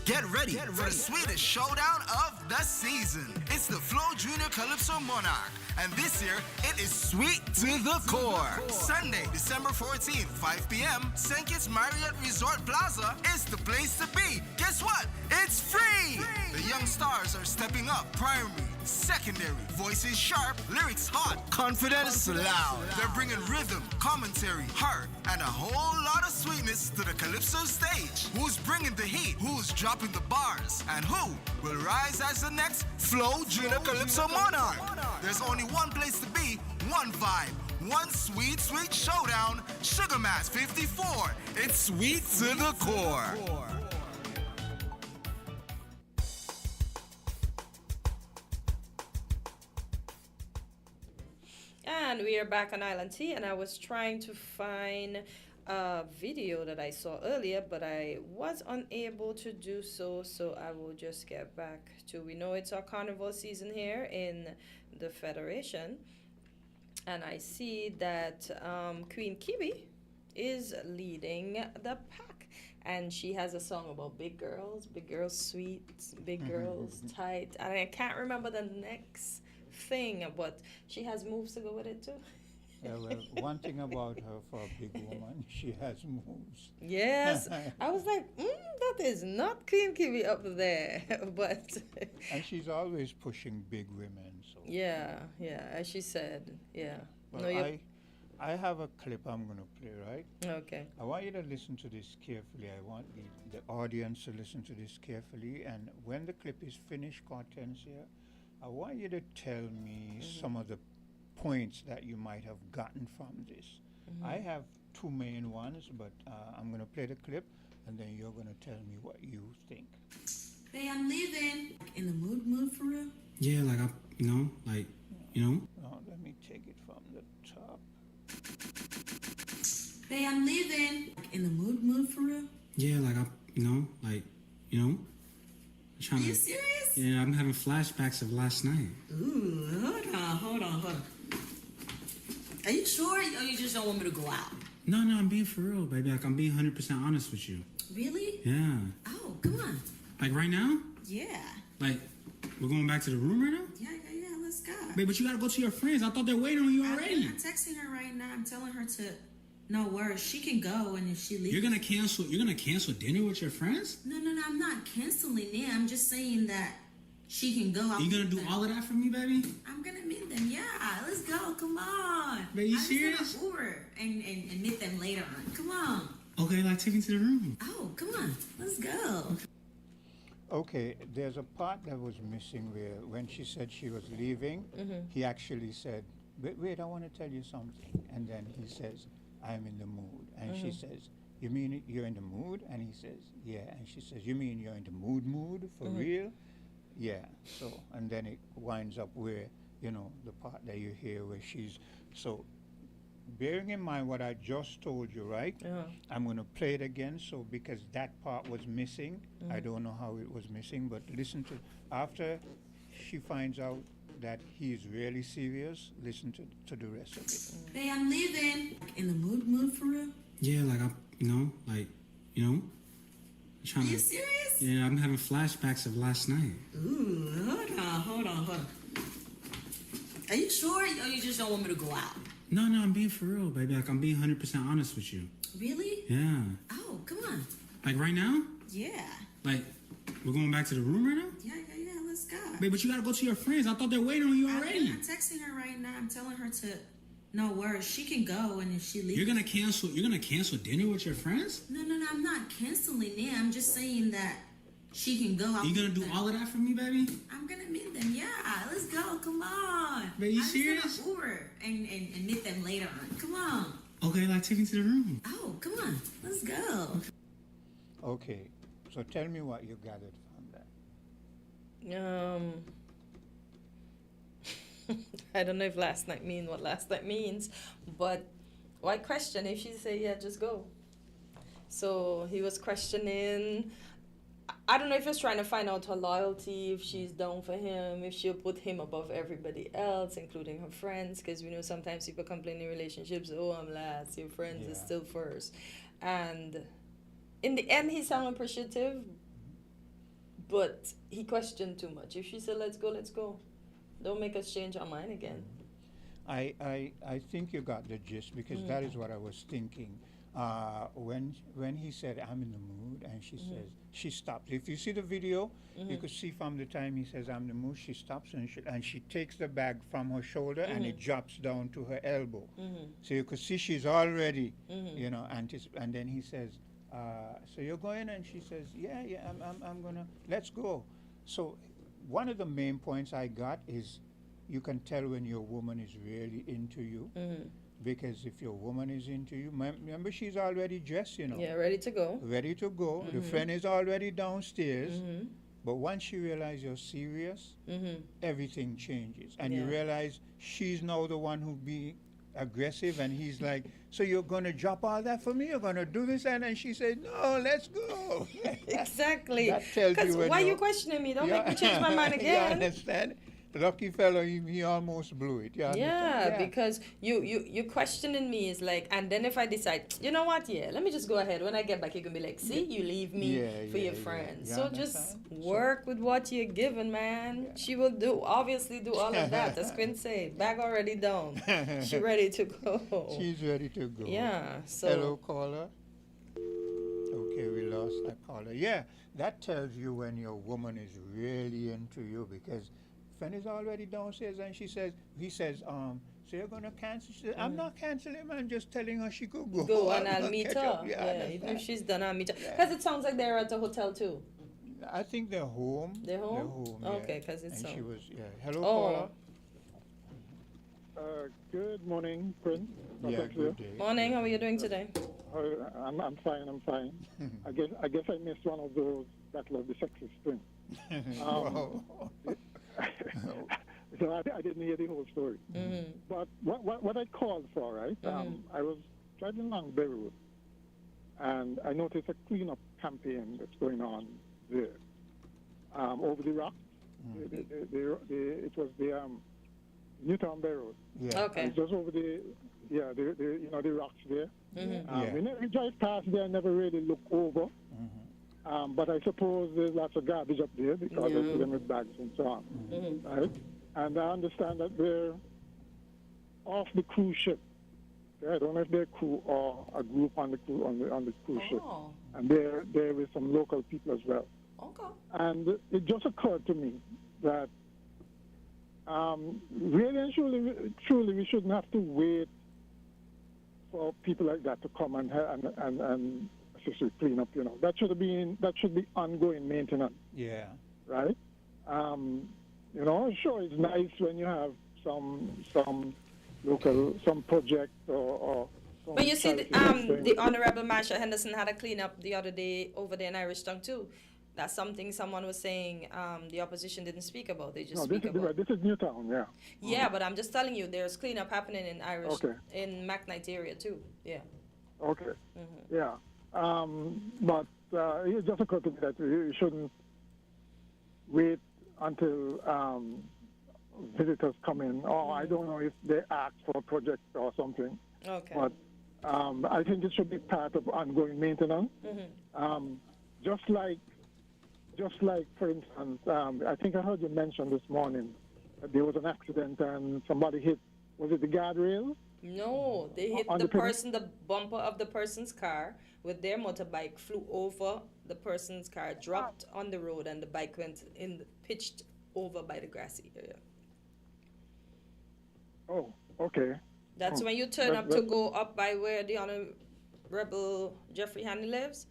Get ready ready for the sweetest showdown of the season. It's the Flow Junior Calypso Monarch, and this year it is sweet to the core. Sunday, December 14th, 5 p.m., St. Kitts Marriott Resort Plaza is the place to be. Guess what? It's free! The young stars are stepping up. Primary, secondary, voices sharp, lyrics hot, confidence loud. They're bringing rhythm, commentary, heart, and a whole lot of sweetness to the Calypso stage. Who's bringing the heat? Who's dropping the bars? And who will rise as the next Flow Junior Calypso Monarch? There's only one place to be, one vibe, one sweet, sweet showdown. Sugar Mass 54. It's sweet to the core. And we are back on Island T, and I was trying to find a video that I saw earlier, but I was unable to do so, so I will just get back to, we know it's our carnival season here in the Federation, and I see that Queen Kiwi is leading the pack, and she has a song about big girls sweet, big girls tight, and I can't remember the next thing, but she has moves to go with it too. Yeah, well, one thing about her for a big woman, she has moves. Yes, I was like, that is not Queen Kiwi up there, but. And she's always pushing big women. So. Yeah, as she said, yeah. Well, No, I have a clip I'm going to play, right? Okay. I want you to listen to this carefully. I want the audience to listen to this carefully. And when the clip is finished, Hortensia, I want you to tell me some of the points that you might have gotten from this. I have two main ones, but I'm going to play the clip, and then you're going to tell me what you think. Hey, I'm leaving. In the mood for real? Yeah, like No, let me take it from the top. Hey, I'm leaving. In the mood for real? Yeah, like Are you serious? Yeah, I'm having flashbacks of last night. Ooh, hold on. Are you sure, or you just don't want me to go out? No, I'm being for real, baby. Like, I'm being 100% honest with you. Really? Yeah. Oh, come on. Like, right now? Yeah. Like, we're going back to the room right now? Yeah, let's go. Babe, but you gotta go to your friends. I thought they're waiting on you already. I'm texting her right now. I'm telling her to, no worries. She can go, and if she leaves... You're gonna cancel dinner with your friends? No, I'm not canceling it. I'm just saying that she can go. You gonna do all of that for me, baby? I'm gonna meet them. Yeah, let's go. Come on. Babe, you serious? I'm just gonna Uber and meet them later on. Come on. Okay, like, take me to the room. Oh, come on. Let's go. Okay, there's a part that was missing where when she said she was leaving, he actually said, wait, I want to tell you something. And then he says, I'm in the mood. And she says, you mean you're in the mood? And he says, yeah. And she says, you mean you're in the mood for real? Yeah. So, and then it winds up where, the part that you hear where she's, so bearing in mind what I just told you, right? I'm going to play it again. So because that part was missing, I don't know how it was missing, but listen to, after she finds out that he's really serious, listen to the rest of it. Hey, I'm leaving. In the mood for real? Yeah, like, Are you serious? Yeah, I'm having flashbacks of last night. Ooh, hold on. Are you sure, or you just don't want me to go out? No, I'm being for real, baby. Like, I'm being 100% honest with you. Really? Yeah. Oh, come on. Like, right now? Yeah. Like, we're going back to the room right now? Yeah, let's go. Babe, but you gotta go to your friends. I thought they're waiting on you already. I'm texting her right now. I'm telling her to, no worries. She can go, and if she leaves... You're gonna cancel dinner with your friends? No, I'm not canceling it. I'm just saying that she can go. You gonna do all of that for me, baby? I'm gonna meet them. Yeah, let's go. Come on. Babe, you serious? I'm just gonna Uber and meet them later on. Come on. Okay, like, take me to the room. Oh, come on. Let's go. Okay, so tell me what you gathered from that. I don't know if last night means what last night means, but why question if she say, yeah, just go? So he was questioning, I don't know if he's trying to find out her loyalty, if she's down for him, if she'll put him above everybody else, including her friends, because we know sometimes people complain in relationships, oh, I'm last, your friends is still first. And in the end, he sounded appreciative, But he questioned too much. If she said, let's go, let's go. Don't make us change our mind again. I think you got the gist, because that is what I was thinking. When he said, I'm in the mood, and she says, she stops. If you see the video, you could see from the time he says, I'm in the mood, she stops, and she takes the bag from her shoulder and it drops down to her elbow. So you could see she's already, you know, and then he says, so you're going? And she says, yeah, I'm gonna, let's go. So one of the main points I got is, you can tell when your woman is really into you. Because if your woman is into you, remember, she's already dressed, you know. Yeah, ready to go. Ready to go. The friend is already downstairs. But once you realize you're serious, everything changes. And you realize she's now the one who be aggressive, and he's like, so you're going to drop all that for me? You're going to do this? And then she said, no, let's go. Exactly. That tells you when why you questioning me? Don't make me change my mind again. You understand? Lucky fellow, he almost blew it. Yeah, because you questioning me is like, and then if I decide, you know what, let me just go ahead. When I get back, you can be like, see, you leave me for your friends. So just work with what you're given, man. She will obviously do all of that. As Quinn said, bag already down. She ready to go. She's ready to go. Yeah. So hello, caller. Okay, we lost that caller. Yeah, that tells you when your woman is really into you, because friend is already downstairs, and he says, so you're gonna cancel? She says, I'm not canceling, I'm just telling her she could go. Go and I'll meet her. Yeah, even if she's done, I'll meet her. Because it sounds like they're at a hotel too. I think they're home. They're home? They're home, okay, because it's and so. she was, hello, caller. Good morning, Prince. Yeah, good day. Morning, how are you doing today? I'm fine. I guess I missed one of those that love the sexist thing. So I didn't hear the whole story. But what I called for, right? I was driving along Bay Road, and I noticed a cleanup campaign that's going on there over the rocks. It was the Newtown Bay Road. Yeah. Okay. Just over the the rocks there. We drive past there, never really look over. But I suppose there's lots of garbage up there because of them with bags and so on, right? And I understand that they're off the cruise ship. I don't know if they're a crew or a group on the cruise ship, and they're with some local people as well. Okay. And it just occurred to me that really and truly, we shouldn't have to wait for people like that to come and assist with clean up. You know, that should be ongoing maintenance. Yeah. Right. You know, sure, it's nice when you have some local project or. But you see, the Honorable Marshall Henderson had a clean up the other day over there in Irish Town too. That's something someone was saying the opposition didn't speak about. They just speak about. This is Newtown, yeah. Yeah, but I'm just telling you, there's cleanup happening in in McKnight area too. Yeah. Okay. Yeah. But it just occurred to me that you shouldn't wait until visitors come in. Or I don't know if they ask for a project or something. Okay. But I think it should be part of ongoing maintenance. Just like, for instance, I think I heard you mention this morning that there was an accident and somebody hit, was it the guardrail? No, they hit the bumper of the person's car with their motorbike, flew over the person's car, dropped on the road, and the bike went pitched over by the grassy area. Oh, okay. That's when you turn up to go up by where the Honorable Jeffrey Hanley lives.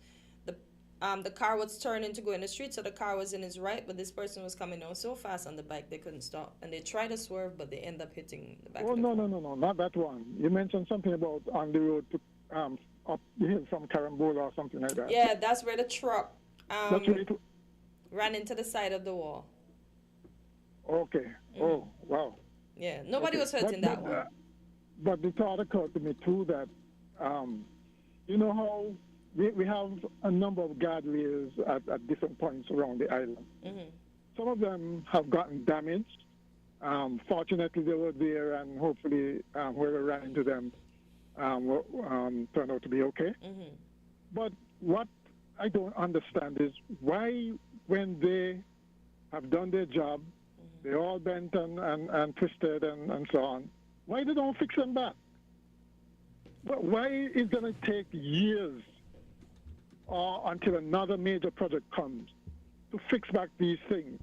The car was turning to go in the street, so the car was in his right, but this person was coming on so fast on the bike they couldn't stop, and they tried to swerve, but they end up hitting the back. Oh, no, not that one. You mentioned something about on the road to up the hill from Carambola or something like that. Yeah, that's where the truck ran into the side of the wall. Okay. Oh, wow. Yeah, nobody was hurt in that one. But the thought occurred to me too that, you know how we have a number of guardrails at different points around the island. Some of them have gotten damaged. Fortunately, they were there, and hopefully whoever ran into them turned out to be okay. But what I don't understand is why when they have done their job, they're all bent and twisted and so on, why they don't fix them back? But why is it going to take years or until another major project comes to fix back these things?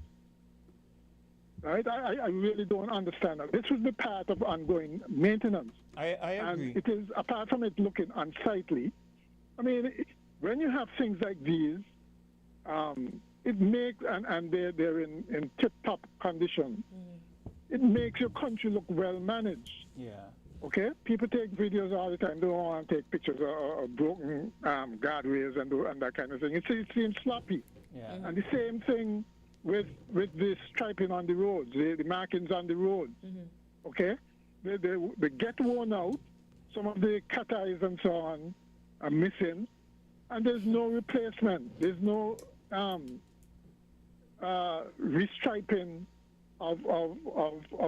Right? I really don't understand that. This would be part of ongoing maintenance. I agree. And it is, apart from it looking unsightly, I mean, when you have things like these, it makes, and they're in tip-top condition, it makes your country look well managed. Yeah. Okay? People take videos all the time. They don't want to take pictures of broken guardrails and that kind of thing. It seems sloppy. Yeah. And the same thing with the striping on the roads, the markings on the roads. Okay? They get worn out. Some of the cut eyes and so on are missing. And there's no replacement. There's no restriping of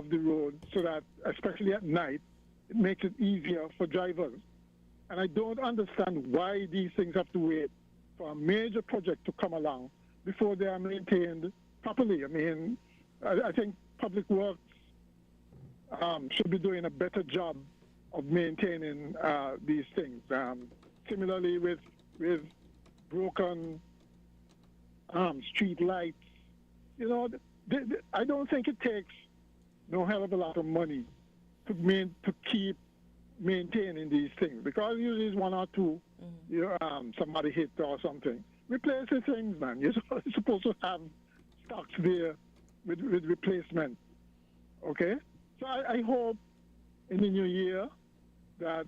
the road so that, especially at night, it makes it easier for drivers. And I don't understand why these things have to wait for a major project to come along before they are maintained properly. I mean, I think Public Works should be doing a better job of maintaining these things. Similarly with broken street lights, you know, I don't think it takes no hell of a lot of money to keep maintaining these things, because usually it's one or two, somebody hit or something. Replace the things, man. You're supposed to have stocks there with replacement. Okay? So I hope in the new year that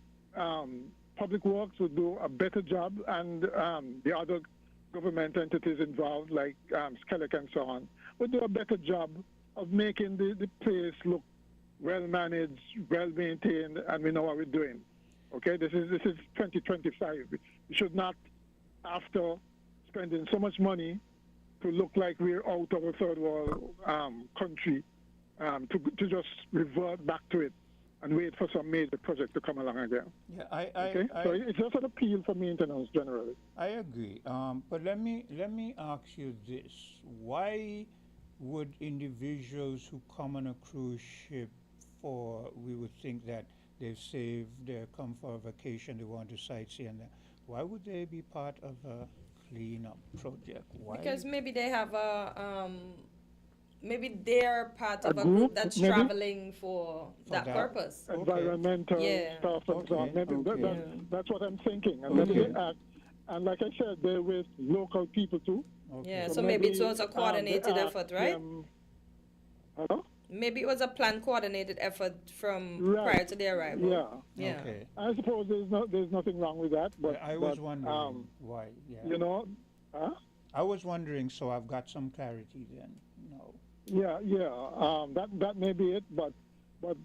Public Works will do a better job, and the other government entities involved, like SCELEC and so on, will do a better job of making the place look well managed, well maintained, and we know what we're doing. Okay, this is 2025. We should not, after spending so much money to look like we're out of a third world country, to just revert back to it and wait for some major project to come along again. Yeah, so it's just an appeal for maintenance generally. I agree. But let me ask you this: why would individuals who come on a cruise ship, we would think that they've saved, they come for a vacation, they want to sightsee, and why would they be part of a cleanup project? Why? Because maybe they have maybe they're part of a group that's traveling for that purpose. Environmental stuff and so on. Maybe that's what I'm thinking. And maybe they act, and like I said, they're with local people too. Yeah, so maybe it was a coordinated effort, right? Hello? Maybe it was a planned, coordinated effort from prior to their arrival. Yeah. Okay. I suppose there's nothing wrong with that, but I was wondering why. Yeah. You know, I was wondering, so I've got some clarity then. No. Yeah. That may be it, but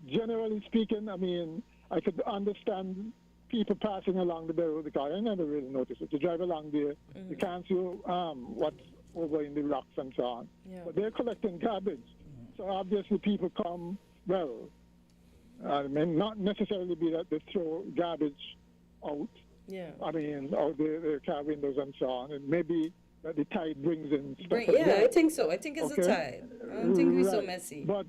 generally speaking, I mean, I could understand people passing along the road because I never really noticed it. You drive along there, you can't see what's over in the rocks and so on. Yeah. But they're collecting garbage. So obviously people come, it may not necessarily be that they throw garbage out. Yeah. I mean, out the car windows and so on. And maybe that the tide brings in stuff. I think so. I think it's the tide. I don't think we're so messy. But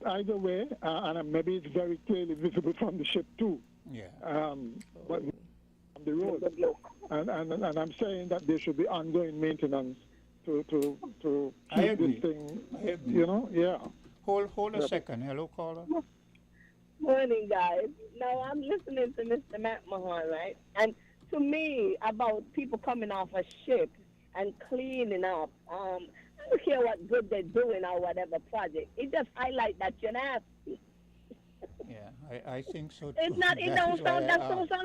either way, and maybe it's very clearly visible from the ship too. Yeah. But on the road. And I'm saying that there should be ongoing maintenance to keep this thing, you know, Hold a second. Hello, caller. Morning, guys. Now, I'm listening to Mr. Matt Mahan, right? And to me, about people coming off a ship and cleaning up, I don't care what good they're doing or whatever project. It just highlights that you're nasty. Yeah, I think so too. It's not, it don't sound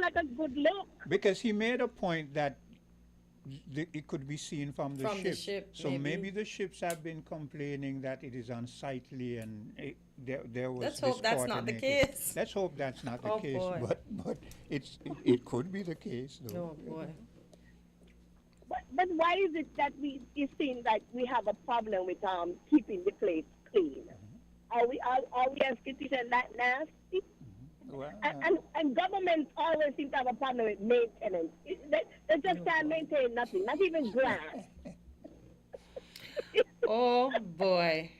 like a good look. Because he made a point that it could be seen from the ship. So maybe the ships have been complaining that it is unsightly, and there was. Let's hope that's not the case. Let's hope that's not the case. Boy. But it could be the case, though. Oh boy. But why is it that it seems like we have a problem with keeping the place clean? Are we as citizens that nasty? Well, and governments always seem to have a problem with maintenance. They just can't maintain nothing, not even grass. Oh boy.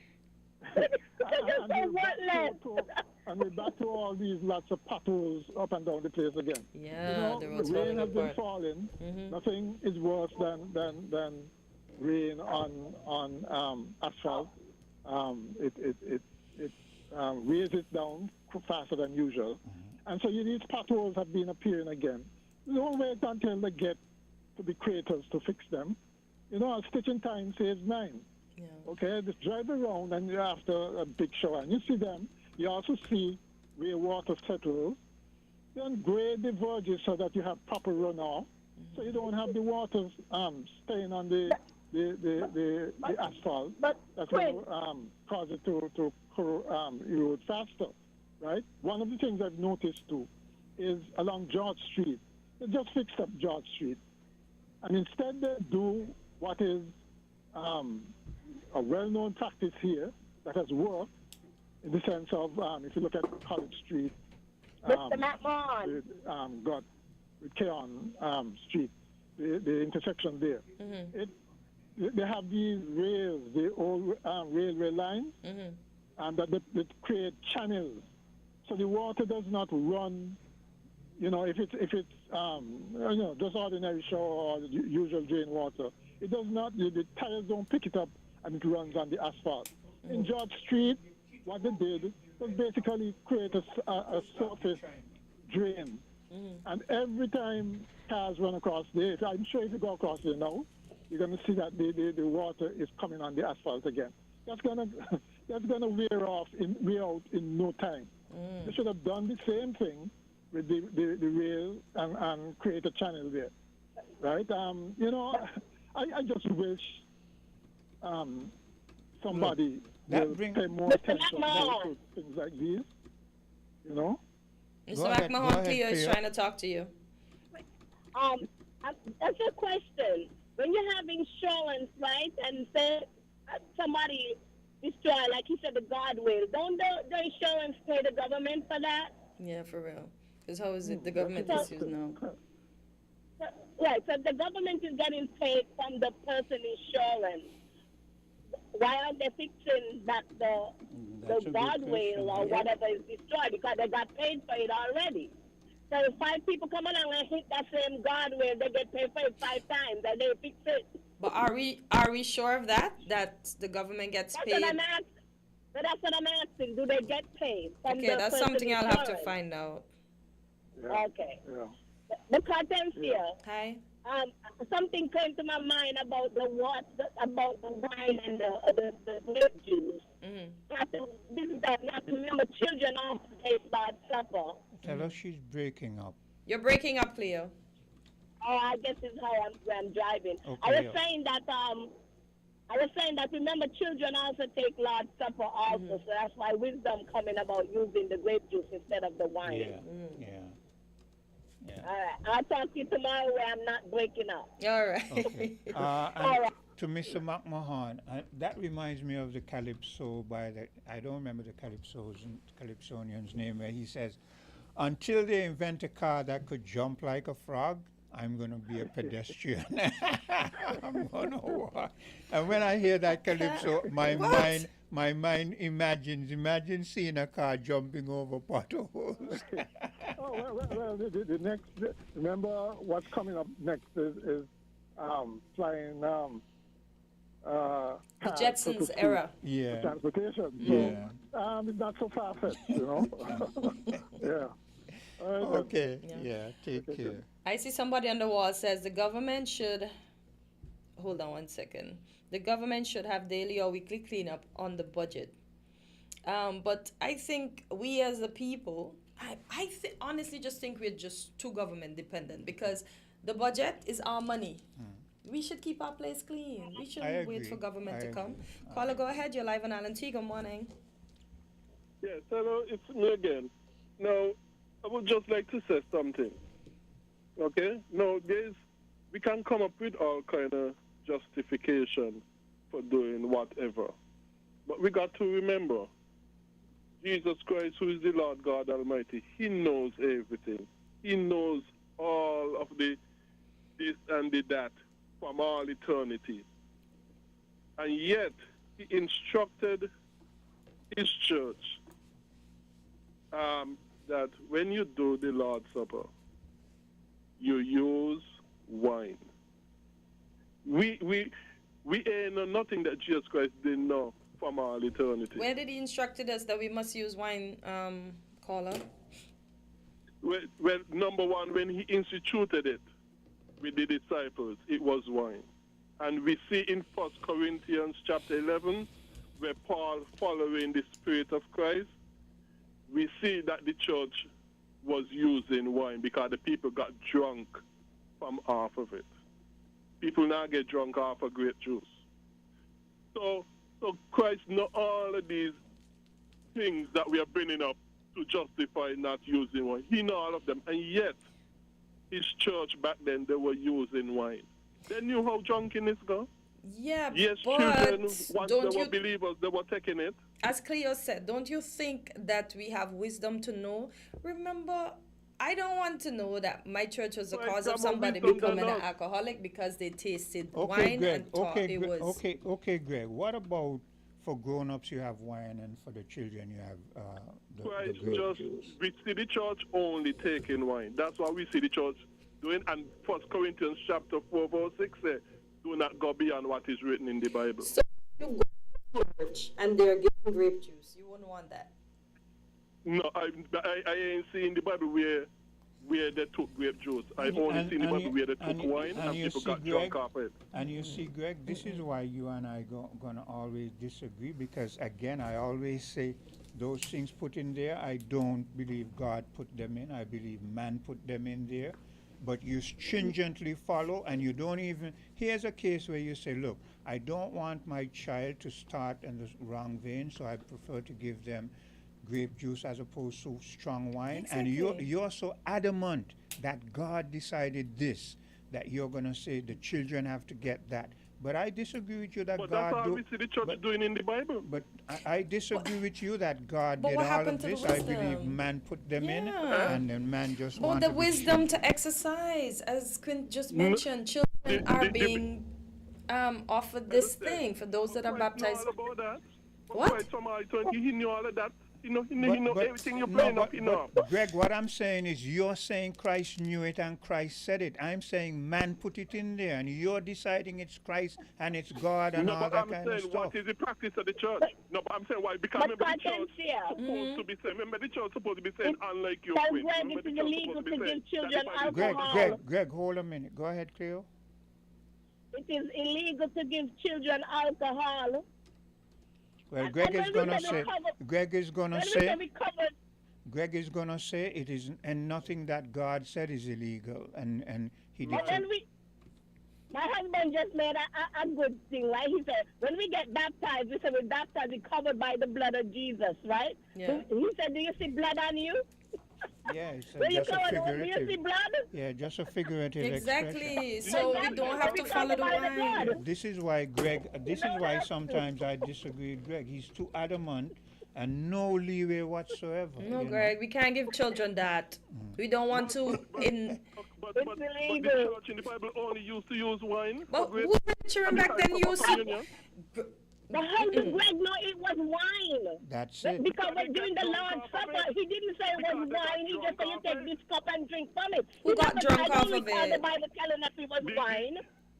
And we're back to all these lots of potholes up and down the place again. Yeah, the road's rain falling has been apart. falling. Nothing is worse than rain on asphalt. It weighs it down faster than usual. And so these potholes have been appearing again. Don't wait until they get to the craters to fix them. A stitch in time saves 9. Yeah. Okay, just drive around and you're after a big shower and you see them. You also see where water settles. Then grade the verges so that you have proper runoff, so you don't have the water staying on the asphalt. That's going to cause it to erode faster, right? One of the things I've noticed too is along George Street. They just fixed up George Street, and instead they do what is a well-known practice here that has worked in the sense of if you look at College Street, Mr. McMahon. got with Keon Street, the intersection there. They have these rails, the old railway lines, and that they create channels, so the water does not run. If it's just ordinary shower or the usual drain water, it does not. The tires don't pick it up and it runs on the asphalt. In George Street, what they did was basically create a surface drain. And every time cars run across there, I'm sure if you go across there now, you're going to see that the water is coming on the asphalt again. That's gonna wear out in no time. They should have done the same thing with the rail and create a channel there, right? I just wish somebody will pay more attention to things like these, Mr. McMahon, Cleo is trying to talk to you. That's a question. When you have insurance, right, and say somebody destroy, like he said, the guardrail, don't the insurance pay the government for that? Yeah, for real. Because how is it the government issues now? Right, so the government is getting paid from the person insurance. Why aren't they fixing back the guardrail or whatever is destroyed? Because they got paid for it already. So if 5 people come along and hit that same guardrail, they get paid for it 5 times and they fix it. But are we sure of that? That the government gets paid? That's what I'm asking. Do they get paid? Okay, that's something I'll have to find out. Yeah. Okay. Yeah. The Cartencia. Hi. Something came to my mind about the wine and the grape juice. Not to remember children also take bad supper. Tell her she's breaking up. You're breaking up, Cleo. Oh, I guess it's how I'm driving. Okay, I was saying that remember children also take Lord's Supper also, so that's why wisdom coming about using the grape juice instead of the wine. Yeah. All right, I'll talk to you tomorrow where I'm not breaking up. All right. Okay. All right. To Mr. McMahon, that reminds me of the Calypso I don't remember the Calypsonian's name, where he says, until they invent a car that could jump like a frog, I'm going to be a pedestrian. I'm going to walk. And when I hear that Calypso, my mind imagine seeing a car jumping over potholes. The next, remember what's coming up next is flying the Jetsons era. Yeah. Transportation. So, it's not so far-fetched, Yeah. Okay. Yeah, take care. I see somebody on the wall says the government should, hold on one second. The government should have daily or weekly cleanup on the budget. But I think we as the people, I honestly just think we're just too government dependent, because the budget is our money. We should keep our place clean. We shouldn't wait for government to come. Caller, go ahead. You're live on Alan T. Good morning. Yes, hello, it's me again. Now, I would just like to say something. Okay? Now, we can come up with all kind of justification for doing whatever. But we got to remember, Jesus Christ, who is the Lord God Almighty, He knows everything. He knows all of the this and the that from all eternity. And yet, he instructed his church that when you do the Lord's Supper, you use wine. We ain't know nothing that Jesus Christ didn't know from all eternity. Where did he instructed us that we must use wine, caller? Well, number one, when he instituted it with the disciples, it was wine. And we see in 1 Corinthians chapter 11, where Paul, following the Spirit of Christ, we see that the church was using wine because the people got drunk from half of it. People now get drunk off of grape juice. So Christ know all of these things that we are bringing up to justify not using wine. He know all of them, and yet his church back then, they were using wine. They knew how drunkenness go. Yeah, yes, but children, once don't they were you, believers, they were taking it. as Cleo said, don't you think that we have wisdom to know? Remember, I don't want to know that my church was the cause of somebody becoming an alcoholic because they tasted wine Greg, and thought it was... Okay, Greg. What about for grown-ups you have wine and for the children you have the grape juice? We see the church only taking wine. That's why we see the church doing. And 1 Corinthians chapter 4, verse 6 says, do not go beyond what is written in the Bible. So you go to church and they're giving grape juice. You wouldn't want that. No, I ain't seen the Bible where they took grape juice. I only seen the Bible where they took wine and people got drunk off it. And you see, Greg, this is why you and I gonna always disagree, because again, I always say those things put in there, I don't believe God put them in. I believe man put them in there. But you stringently follow, and you don't even... Here's a case where you say, look, I don't want my child to start in the wrong vein, so I prefer to give them grape juice as opposed to strong wine. Exactly. And you're so adamant that God decided this, that you're going to say the children have to get that. But I disagree with you that But God... that's all we see the church doing in the Bible. But I disagree with you that God But did what all happened of to the this. I believe wisdom? man put them in, Yeah. and then man just But wanted the to be wisdom cheap. to exercise, as Quint just mentioned, children are being offered this thing for those that are baptized. All about that. What? Christ from all eternity, he knew all of that. He know everything you're no, playing up, you know. but Greg, what I'm saying is you're saying Christ knew it and Christ said it. I'm saying man put it in there, and you're deciding it's Christ and it's God and all that kind of stuff. What is the practice of the church? No, but I'm saying why? Because remember the church supposed to be saying, remember the church supposed to be saying, unlike you, That's when it is illegal to give children alcohol. Greg, hold a minute. Go ahead, Cleo. It is illegal to give children alcohol. Well, Greg is gonna say it is, and nothing that God said is illegal, and he did. My husband just made a good thing, right? He said, when we get baptized, we said we're baptized, we're covered by the blood of Jesus, right? Yeah. He said, do you see blood on you? Yeah, it's Do you just a do you see figurative. blood? Yeah, just a figurative Exactly. expression. So we don't have to follow the wine. This is why sometimes I disagree with Greg. He's too adamant and no leeway whatsoever. No, Greg, we can't give children that. We don't want to But the church in the Bible only used to use wine. But who the children back then used to... The husband Greg know it was wine. That's it. Because during the Lord's Supper, he didn't say it was wine. He just said you take this cup and drink from it. Who got drunk off of it? The Bible telling us it was wine.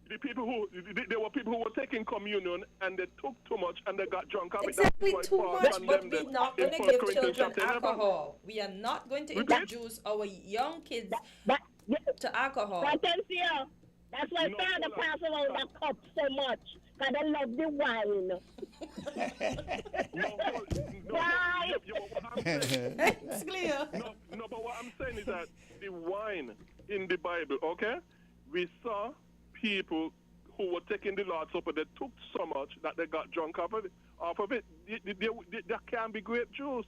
The people there were people who were taking communion and they took too much and they got drunk off it. Exactly, too much, but we're not going to give children alcohol. We are not going to introduce our young kids to alcohol. That's why Father passed around that cup so much. Because I love the wine. It's clear. No, but what I'm saying is that the wine in the Bible, okay? We saw people who were taking the Lord's Supper, they took so much that they got drunk off of it. There can be grape juice.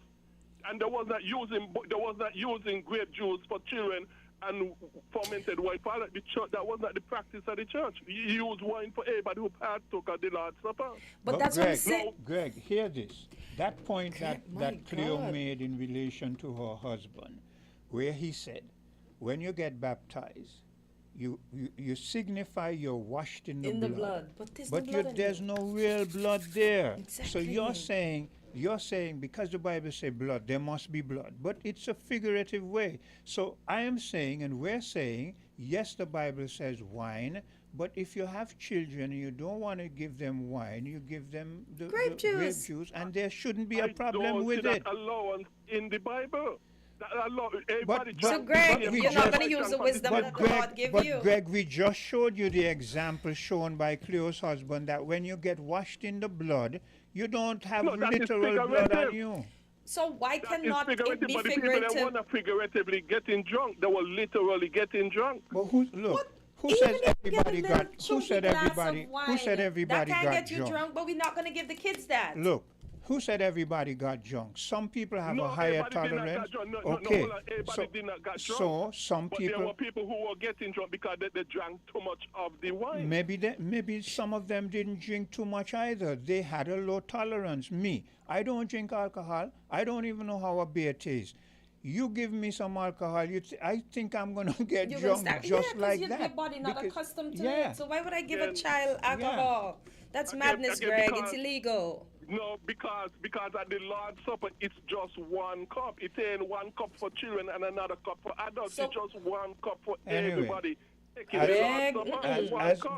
And there was not using grape juice for children and fermented wine. The church, that was not the practice of the church. You use wine for everybody who partook of the Lord's Supper. But that's Greg, what I'm saying. Greg, hear this. That point that Cleo made in relation to her husband, where he said, when you get baptized, you signify you're washed in the In blood. the blood. But there's no blood in there's it. no real blood there. So Exactly. you're saying because the Bible says blood, there must be blood. But it's a figurative way. So I am saying, and we're saying, yes, the Bible says wine, but if you have children and you don't want to give them wine, you give them the Grape juice. and there shouldn't be a I problem don't with see it. that allowance in the Bible. That So, Greg, you're not going to use the wisdom that God gave you. But Greg, we just showed you the example shown by Cleo's husband that when you get washed in the blood, you don't have literal blood on you. So why cannot it be But the people that figurative? want to figuratively getting drunk, they were literally getting drunk. But who said everybody got? Who said everybody? Who said everybody that got can get you drunk, but we're not going to give the kids that. Look, who said everybody got drunk? Some people have a higher tolerance. Okay, everybody did not get drunk. So some but people. there were people who were getting drunk because they drank too much of the wine. Maybe some of them didn't drink too much either. They had a low tolerance. Me, I don't drink alcohol. I don't even know how a beer tastes. You give me some alcohol, I think I'm gonna get drunk just like that. Your body not accustomed to yeah. it. So why would I give a child alcohol? That's madness, Greg. It's illegal. No, because at the Lord's Supper, it's just one cup. It ain't one cup for children and another cup for adults. It's just one cup for everybody. Greg,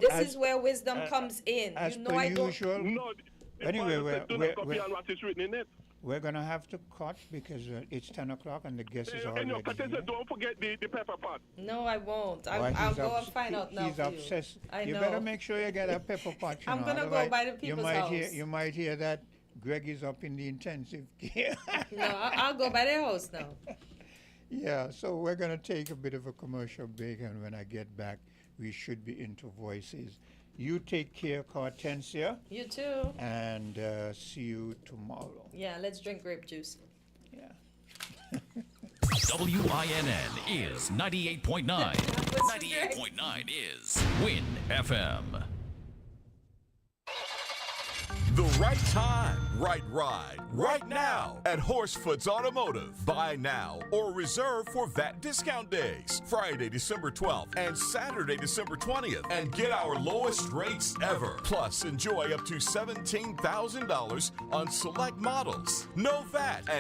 this is where wisdom comes in. As you know per I don't. usual. No, Anyway, what is written in it. We're gonna have to cut because it's 10 o'clock and the guest is already here. Don't forget the pepper pot. No, I won't. I'll go and find out now. He's for obsessed. You, I you know. better make sure you get a pepper pot. I'm gonna go by the people's house. You might hear that Greg is up in the intensive care. No, I'll go by their house now. Yeah, so we're gonna take a bit of a commercial break, and when I get back, we should be into voices. You take care, Hortensia. You too. And see you tomorrow. Yeah, let's drink grape juice. Yeah. WINN is 98.9. 98.9 is Win FM. The right time, right ride, right now at Horsefoot's Automotive. Buy now or reserve for VAT discount days, Friday, December 12th and Saturday, December 20th, and get our lowest rates ever. Plus, enjoy up to $17,000 on select models. No VAT and